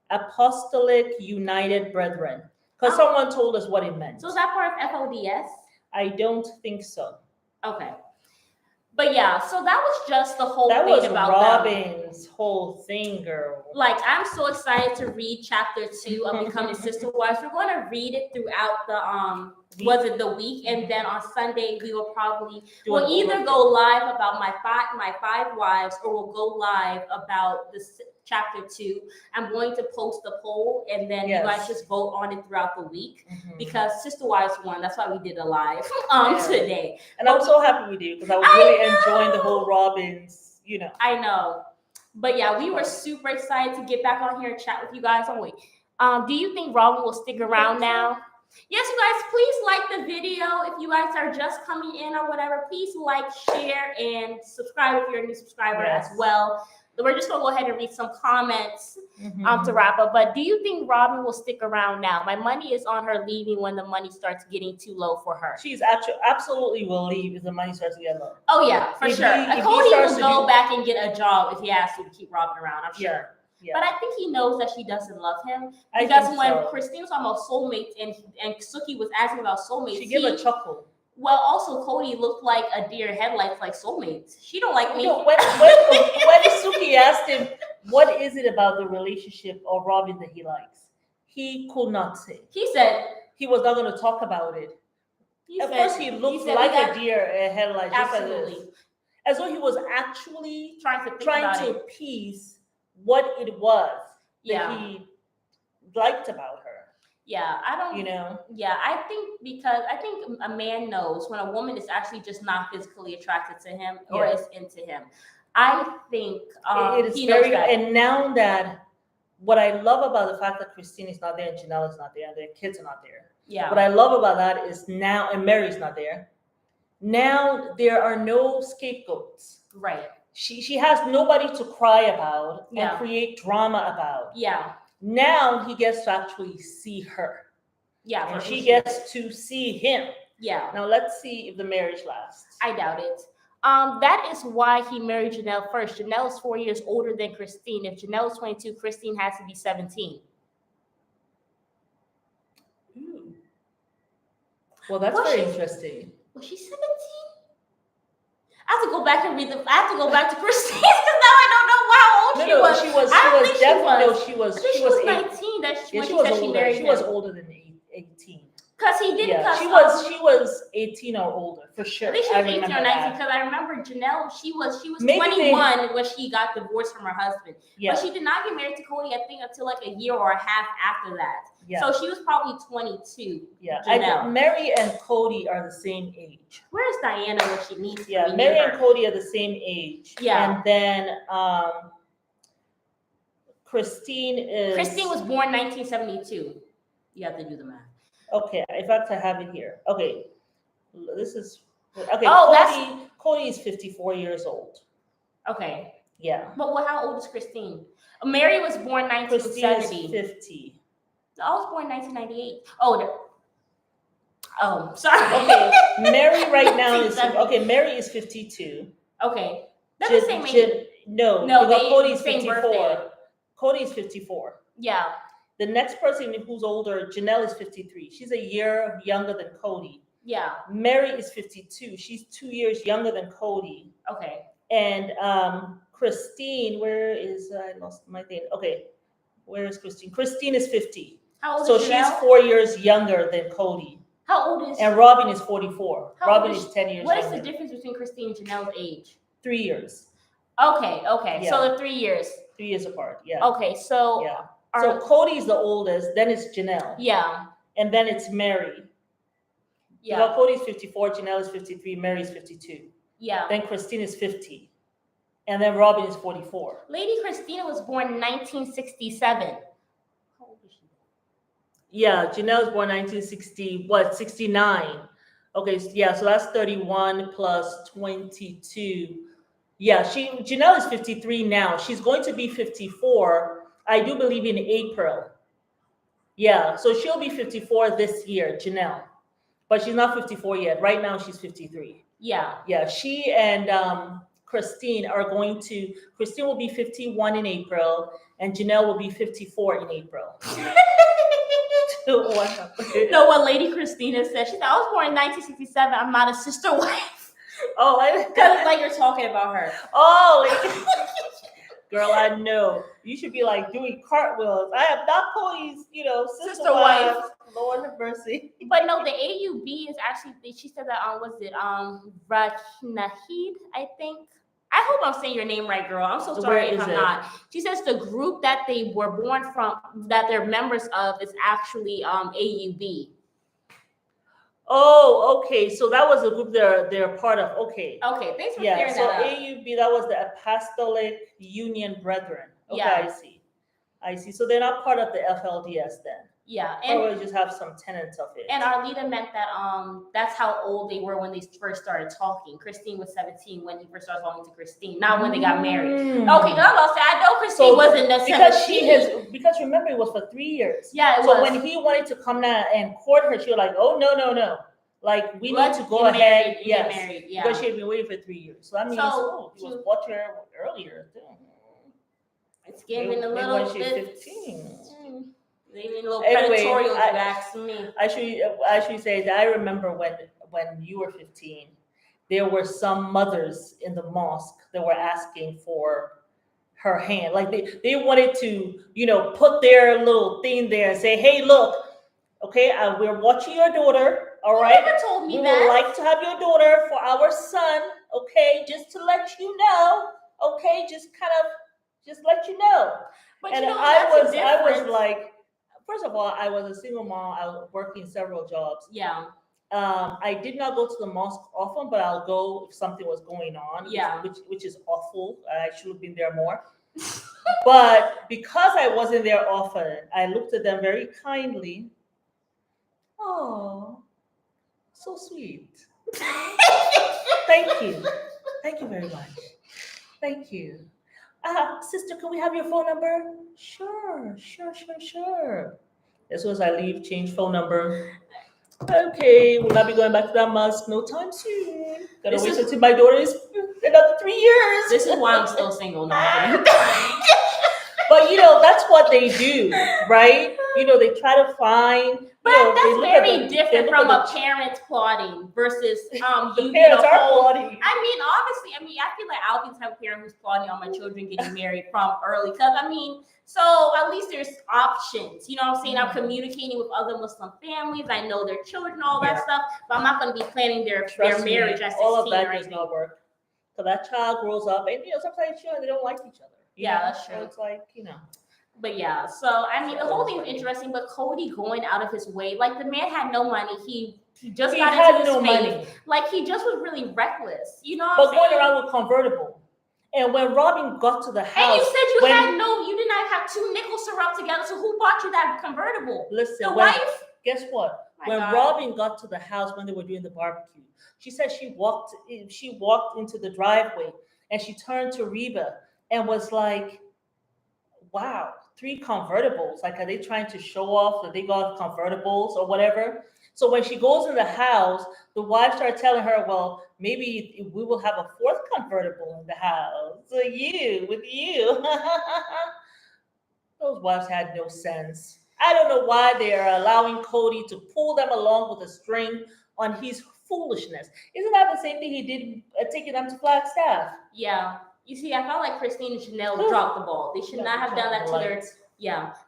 Apostolic United Brethren. Because someone told us what it meant. So is that part of FODS? I don't think so. Okay. But yeah, so that was just the whole thing about Robin's whole thing, girl. Like, I'm so excited to read chapter 2 of Becoming Sister Wives. We're going to read it throughout the week, and then on Sunday we will probably either go live about my five wives, or we'll go live about this chapter 2. I'm going to post the poll, and then you guys just vote on it throughout the week, because Sister Wives won. That's why we did a live today. And I'm so happy we did, because I was really enjoying the whole Robin's, I know. But yeah, we were super excited to get back on here and chat with you guys. Oh, wait. Do you think Robin will stick around now? Yes, you guys, please like the video. If you guys are just coming in or whatever, please like, share, and subscribe if you're a new subscriber as well. We're just going to go ahead and read some comments to wrap up. But do you think Robin will stick around now? My money is on her leaving when the money starts getting too low for her. She's absolutely will leave if the money starts to get low. Oh, yeah, for sure. Cody will go back and get a job if he has to keep Robin around, I'm sure. Yeah. But I think he knows that she doesn't love him. Because when Christine was talking about soulmates and Suki was asking about soulmates, she gave a chuckle. Well, also Cody looked like a deer headlights, like soulmates. She don't like me. When Suki asked him, what is it about the relationship of Robin that he likes? He could not say. He said he was not going to talk about it. Of course, he looked like a deer headlights. Absolutely. As though he was actually trying to appease what it was that he liked about her. Yeah, I don't. Yeah, I think a man knows when a woman is actually just not physically attracted to him or is into him. I think it is very good. And now that what I love about the fact that Christine is not there and Janelle is not there and their kids are not there. Yeah. What I love about that is now, and Mary's not there. Now there are no scapegoats. Right. She has nobody to cry about and create drama about. Yeah. Now he gets to actually see her. Yeah. And she gets to see him. Yeah. Now let's see if the marriage lasts. I doubt it. That is why he married Janelle first. Janelle is 4 years older than Christine. If Janelle is 22, Christine has to be 17. Ooh. Well, that's very interesting. Was she 17? I have to go back and read I have to go back to Christine because now I don't know how old she was. She was 19. She was older. She was older than 18. Because he did. Yeah, she was 18 or older for sure. I think she was 18 or 19 because I remember Janelle. She was 21 when she got divorced from her husband. Yeah. But she did not get married to Cody, I think, until like a year or a half after that. Yeah. So she was probably 22. Yeah. Meri and Cody are the same age. Where's Diana when she needs to be? Yeah, Meri and Cody are the same age. Yeah. And then Christine was born 1972. You have to do the math. Okay, in fact, I have it here. Okay, this is okay. Oh, Cody is 54 years old. Okay. Yeah. But how old is Christine? Meri was born 1970. Christine is 50. I was born 1998. Oh, sorry. Okay, Meri right now is Meri is 52. Okay, that's the same age. No, Cody's 54. Birthday. Cody's 54. Yeah. The next person who's older, Janelle, is 53. She's a year younger than Cody. Yeah. Meri is 52. She's 2 years younger than Cody. Okay. And Christine, I lost my thing. Okay. Where is Christine? Christine is 50. How old is Janelle? She's 4 years younger than Cody. How old is And Robin is 44. Robin is 10 years younger. What is the difference between Christine and Janelle's age? 3 years. Okay. Yeah. So they're 3 years. 3 years apart, yeah. Okay, so... Yeah. So Cody's the oldest, then it's Janelle. Yeah. And then it's Meri. Yeah. Well, Cody's 54, Janelle is 53, Mary's 52. Yeah. Then Christine is 50. And then Robin is 44. Lady Christina was born in 1967. How old is she? Yeah, Janelle was born 69. Okay, yeah, so that's 31 plus 22. Yeah, Janelle is 53 now. She's going to be 54. I do believe in April. Yeah, so she'll be 54 this year, Janelle. But she's not 54 yet. Right now, she's 53. Yeah. Yeah, she and Christine Christine will be 51 in April, and Janelle will be 54 in April. What happened? No, what Lady Christina said. She said, I was born in 1967. I'm not a sister wife. Oh, because like you're talking about her. Oh, girl, I know. You should be like doing cartwheels. I am not Cody's, sister wife. Lord have mercy. But no, the AUB is actually. She said that was it Raknahid, I think. I hope I'm saying your name right, girl. I'm so sorry if I'm not. She says the group that they were born from, that they're members of, is actually AUB. Oh, okay. So that was the group they're part of. Okay. Okay, thanks for clearing that up. So AUB, that was the Apostolic Union Brethren. Okay, I see. So they're not part of the FLDS then. Yeah, and or we just have some tenets of it. And Arlita meant that that's how old they were when they first started talking. Christine was 17 when he first started talking to Christine, not when they got married. Okay, because I was say I know Christine wasn't necessarily because remember it was for 3 years. Yeah, so when he wanted to come down and court her, she was like, "Oh no. Like we need to go ahead, get married." Yeah, because she had been waiting for 3 years. So that means he was watching her earlier. It's getting a little when she's 15. Maybe a little predatorial, if you ask me. I should say that I remember when you were 15, there were some mothers in the mosque that were asking for her hand. Like they wanted to, put their little thing there and say, "Hey, look, okay, we're watching your daughter. All right, you never told me we that. would like to have your daughter for our son. Okay, just to let you know. Okay, just let you know." But and I was like. First of all, I was a single mom. I was working several jobs. Yeah. I did not go to the mosque often, but I'll go if something was going on. Yeah. Which is awful. I should have been there more. But because I wasn't there often, I looked at them very kindly. Oh, so sweet. Thank you. Thank you very much. Thank you. Sister, can we have your phone number? Sure. As soon as I leave, change phone number. Okay, we'll not be going back to that mosque no time soon. Gotta wait until my daughter is another 3 years. This is why I'm still single now. But that's what they do, right? They try to find. But that's very different from a parent plotting versus the parents are plotting. I mean, obviously, I feel like I'll be the type of parent who's plotting on my children getting married from early. Because so at least there's options. You know what I'm saying? I'm communicating with other Muslim families. I know their children, all that stuff. But I'm not going to be planning their marriage at 16. All of that does not work. So that child grows up, and sometimes children they don't like each other. That's true. So it's like But yeah, so the whole thing is interesting. But Cody going out of his way, like the man had no money. He just got into his money. Like he just was really reckless. But going around with convertible. And when Robin got to the house, and you said you did not have 2 nickels to rub together. So who bought you that convertible? Listen, the wife. Guess what? When Robin got to the house when they were doing the barbecue, she said she walked into the driveway and she turned to Reba and was like, "Wow, 3 convertibles. Like, are they trying to show off that they got convertibles or whatever?" So when she goes in the house, the wife started telling her, "Well, maybe we will have a 4th convertible in the house. So with you." Those wives had no sense. I don't know why they are allowing Cody to pull them along with a string on his foolishness. Isn't that the same thing he did taking them to Flagstaff? Yeah. You see, I felt like Christine and Janelle dropped the ball. They should not have done that to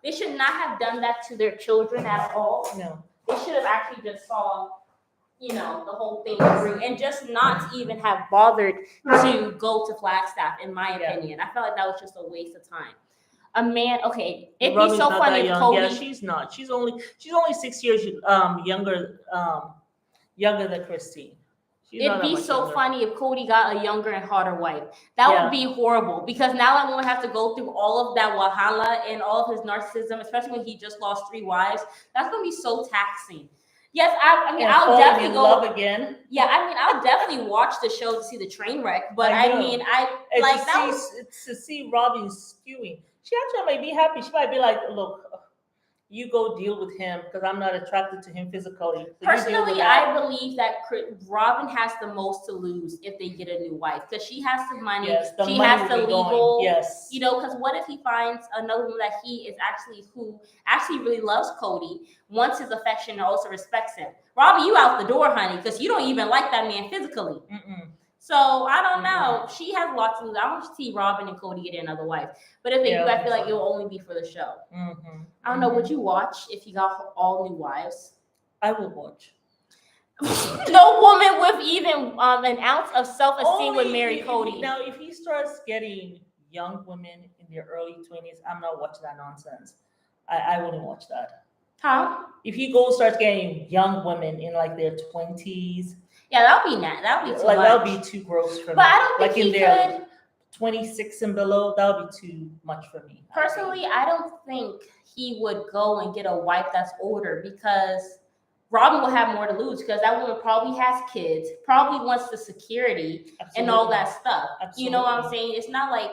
they should not have done that to their children at all. No. They should have actually just saw, the whole thing through and just not even have bothered to go to Flagstaff, in my opinion. I felt like that was just a waste of time. A man, okay, it'd be so funny if Cody. Yeah, she's not. She's only 6 years younger than Christine. It'd be so funny if Cody got a younger and hotter wife. That would be horrible because now I'm going to have to go through all of that wahala and all of his narcissism, especially when he just lost 3 wives. That's going to be so taxing. Yes, I'll definitely go love again. Yeah, I'll definitely watch the show to see the train wreck. But to see Robin skewing. She actually might be happy. She might be like, "Look, you go deal with him because I'm not attracted to him physically. So personally, I believe that Robin has the most to lose if they get a new wife because she has the money. Yes, the she money has the legal. Yes. Because what if he finds another woman that he is who really loves Cody, wants his affection, and also respects him? Robin, you out the door, honey, because you don't even like that man physically. Mm-mm. So I don't know. She has lots to lose. I don't see Robin and Cody getting another wife. But if they do, I feel like it will only be for the show. Mm-hmm. I don't know. Would you watch if you got all new wives? I will watch. No woman with even an ounce of self-esteem would marry Cody. Now, if he starts getting young women in their early 20s, I'm not watching that nonsense. I wouldn't watch that. Huh? If he starts getting young women in like their 20s. Yeah, that would be too much. That would be too gross for me. But I don't think he could. 26 and below, that would be too much for me. Personally, I don't think he would go and get a wife that's older because Robin will have more to lose because that woman probably has kids, probably wants the security. Absolutely. And all that stuff. Absolutely. You know what I'm saying? It's not like,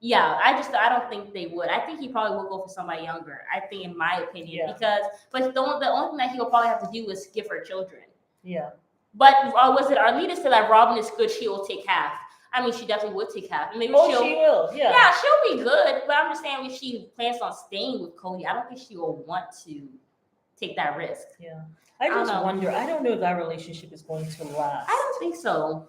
I don't think they would. I think he probably will go for somebody younger. I think, in my opinion, but the only thing that he will probably have to do is give her children. Yeah. But was it Arlita said that Robin is good? She will take half. I mean, she definitely would take half. Maybe she will. Yeah. Yeah, she'll be good. But I'm just saying, if she plans on staying with Cody, I don't think she will want to take that risk. Yeah. I just wonder. I don't know if that relationship is going to last. I don't think so.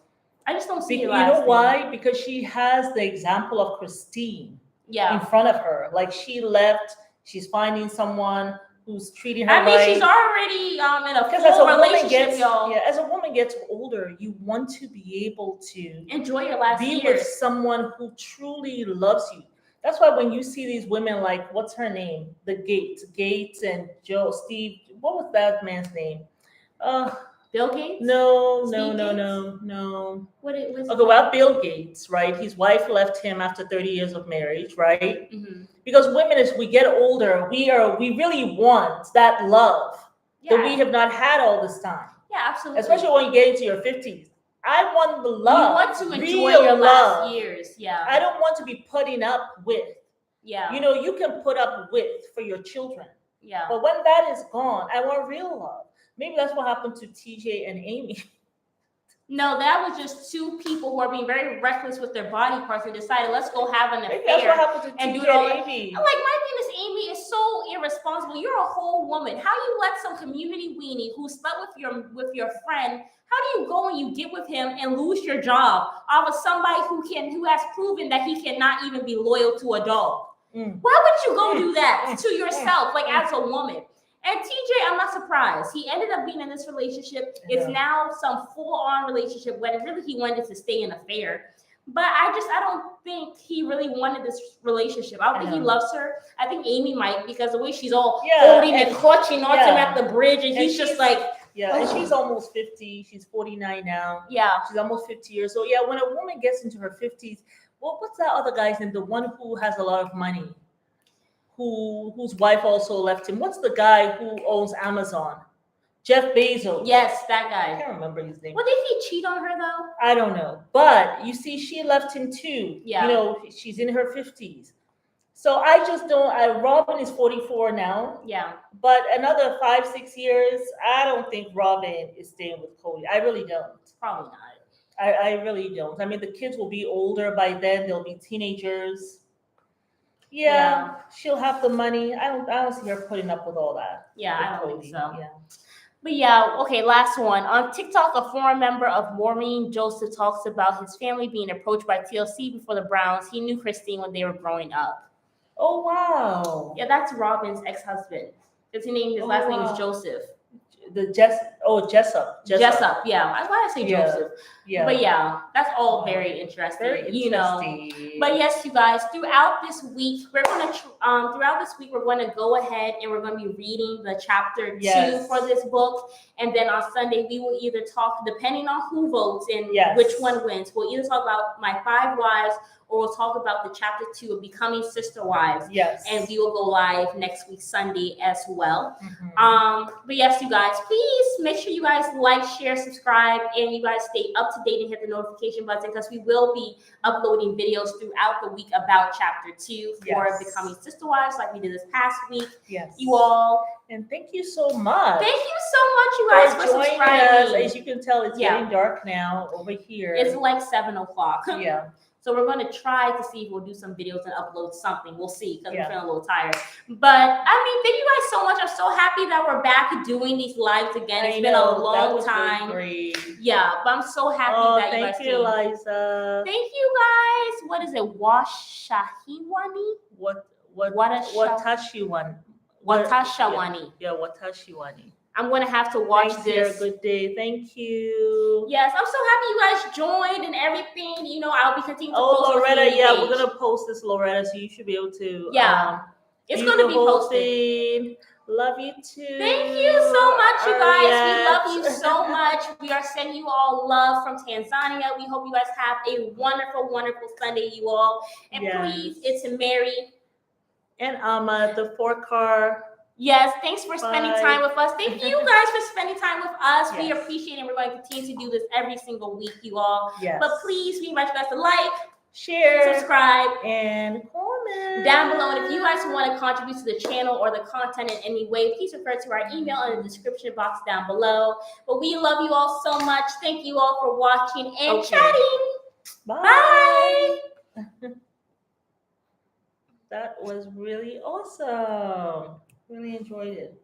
I just don't see it lasting. You know why? Because she has the example of Christine in front of her. Like, she left, she's finding someone who's treating her right. I mean, she's already in a full relationship, y'all. Yeah, as a woman gets older, you want to be able to enjoy your last years. Be with someone who truly loves you. That's why when you see these women, like, what's her name? The Gates and Steve. What was that man's name? Bill Gates? No. What it was? Okay, well, Bill Gates, right? His wife left him after 30 years of marriage, right? Mm-hmm. Because women, as we get older, we really want that love that we have not had all this time. Yeah, absolutely. Especially when you get into your 50s. I want the love. You want to enjoy your last years. Yeah. I don't want to be putting up with. Yeah. You can put up with for your children. Yeah. But when that is gone, I want real love. Maybe that's what happened to TJ and Amy. No, that was just two people who are being very reckless with their body parts and decided, let's go have an affair. That's what happened to and TJ do it all. And Amy. I'm like, my thing is, Amy is so irresponsible. You're a whole woman. How you let some community weenie who slept with your friend? How do you go and you get with him and lose your job off of somebody who has proven that he cannot even be loyal to a dog? Mm. Why would you go do that to yourself, like as a woman? And TJ, I'm not surprised. He ended up being in this relationship. Yeah. It's now some full-on relationship when really he wanted to stay in an affair. But I don't think he really wanted this relationship. I don't think he loves her. I think Amy might, because the way she's all holding and clutching onto him at the bridge, and he's just like... Yeah, and she's almost 50. She's 49 now. Yeah. She's almost 50 years old. Yeah, when a woman gets into her 50s, what's that other guy's name? The one who has a lot of money. Whose wife also left him. What's the guy who owns Amazon? Jeff Bezos. Yes, that guy. I can't remember his name. Well, did he cheat on her though? I don't know. But you see, she left him too. Yeah. She's in her 50s. So I just don't. Robin is 44 now. Yeah. But another 5-6 years, I don't think Robin is staying with Cody. I really don't. Probably not. I really don't. I mean, the kids will be older by then. They'll be teenagers. Yeah, she'll have the money. I don't see her putting up with all that. Yeah, I don't think so. Yeah. But yeah, okay, last one. On TikTok, a former member of Maureen Joseph talks about his family being approached by TLC before the Browns. He knew Christine when they were growing up. Oh, wow. Yeah, that's Robin's ex-husband. His last name is Joseph. Jessup. Jessup, yeah. Why I say Joseph? Yeah. But yeah, that's all very interesting. Very interesting. But yes, you guys, throughout this week, we're gonna go ahead and we're gonna be reading the chapter 2 for this book, and then on Sunday we will either talk, depending on who votes and which one wins. We'll either talk about My 5 Wives or we'll talk about the chapter 2 of Becoming Sister Wives. Yes. And we will go live next week, Sunday, as well. But yes, you guys, please make sure you guys like, share, subscribe, and you guys stay up to date and hit the notification button, because we will be uploading videos throughout the week about chapter 2 for Becoming Sister Wives, like we did this past week. Yes. You all. And thank you so much. Thank you so much, you guys, for subscribing. Us. As you can tell, it's getting dark now over here. It's like 7 o'clock. Yeah. So we're going to try to see if we'll do some videos and upload something. We'll see, because we're feeling a little tired. But I mean, thank you guys so much. I'm so happy that we're back doing these lives again. It's been a long time. Really great. Yeah, but I'm so happy that you guys thank you, Liza. Thank you guys. What is it? Washahiwani? Watashiwani. Watashawani. Yeah, Watashiwani. I'm going to have to watch this. Good day. Thank you. Yes, I'm so happy you guys joined and everything. You know, I'll be continuing to post. Loretta, we're going to post this, Loretta, so you should be able to. It's going to be posted. Love you too. Thank you so much, you guys. We love you so much. We are sending you all love from Tanzania. We hope you guys have a wonderful, wonderful Sunday, you all. And please, it's Meri. And the 4-car. Yes, thanks for spending time with us. Thank you guys for spending time with us. We appreciate it. We're going to continue to do this every single week, you all. Yes. But please, we invite you guys to like, share, subscribe, and comment down below. And if you guys want to contribute to the channel or the content in any way, please refer to our email in the description box down below. But we love you all so much. Thank you all for watching and chatting. Bye. That was really awesome. Really enjoyed it.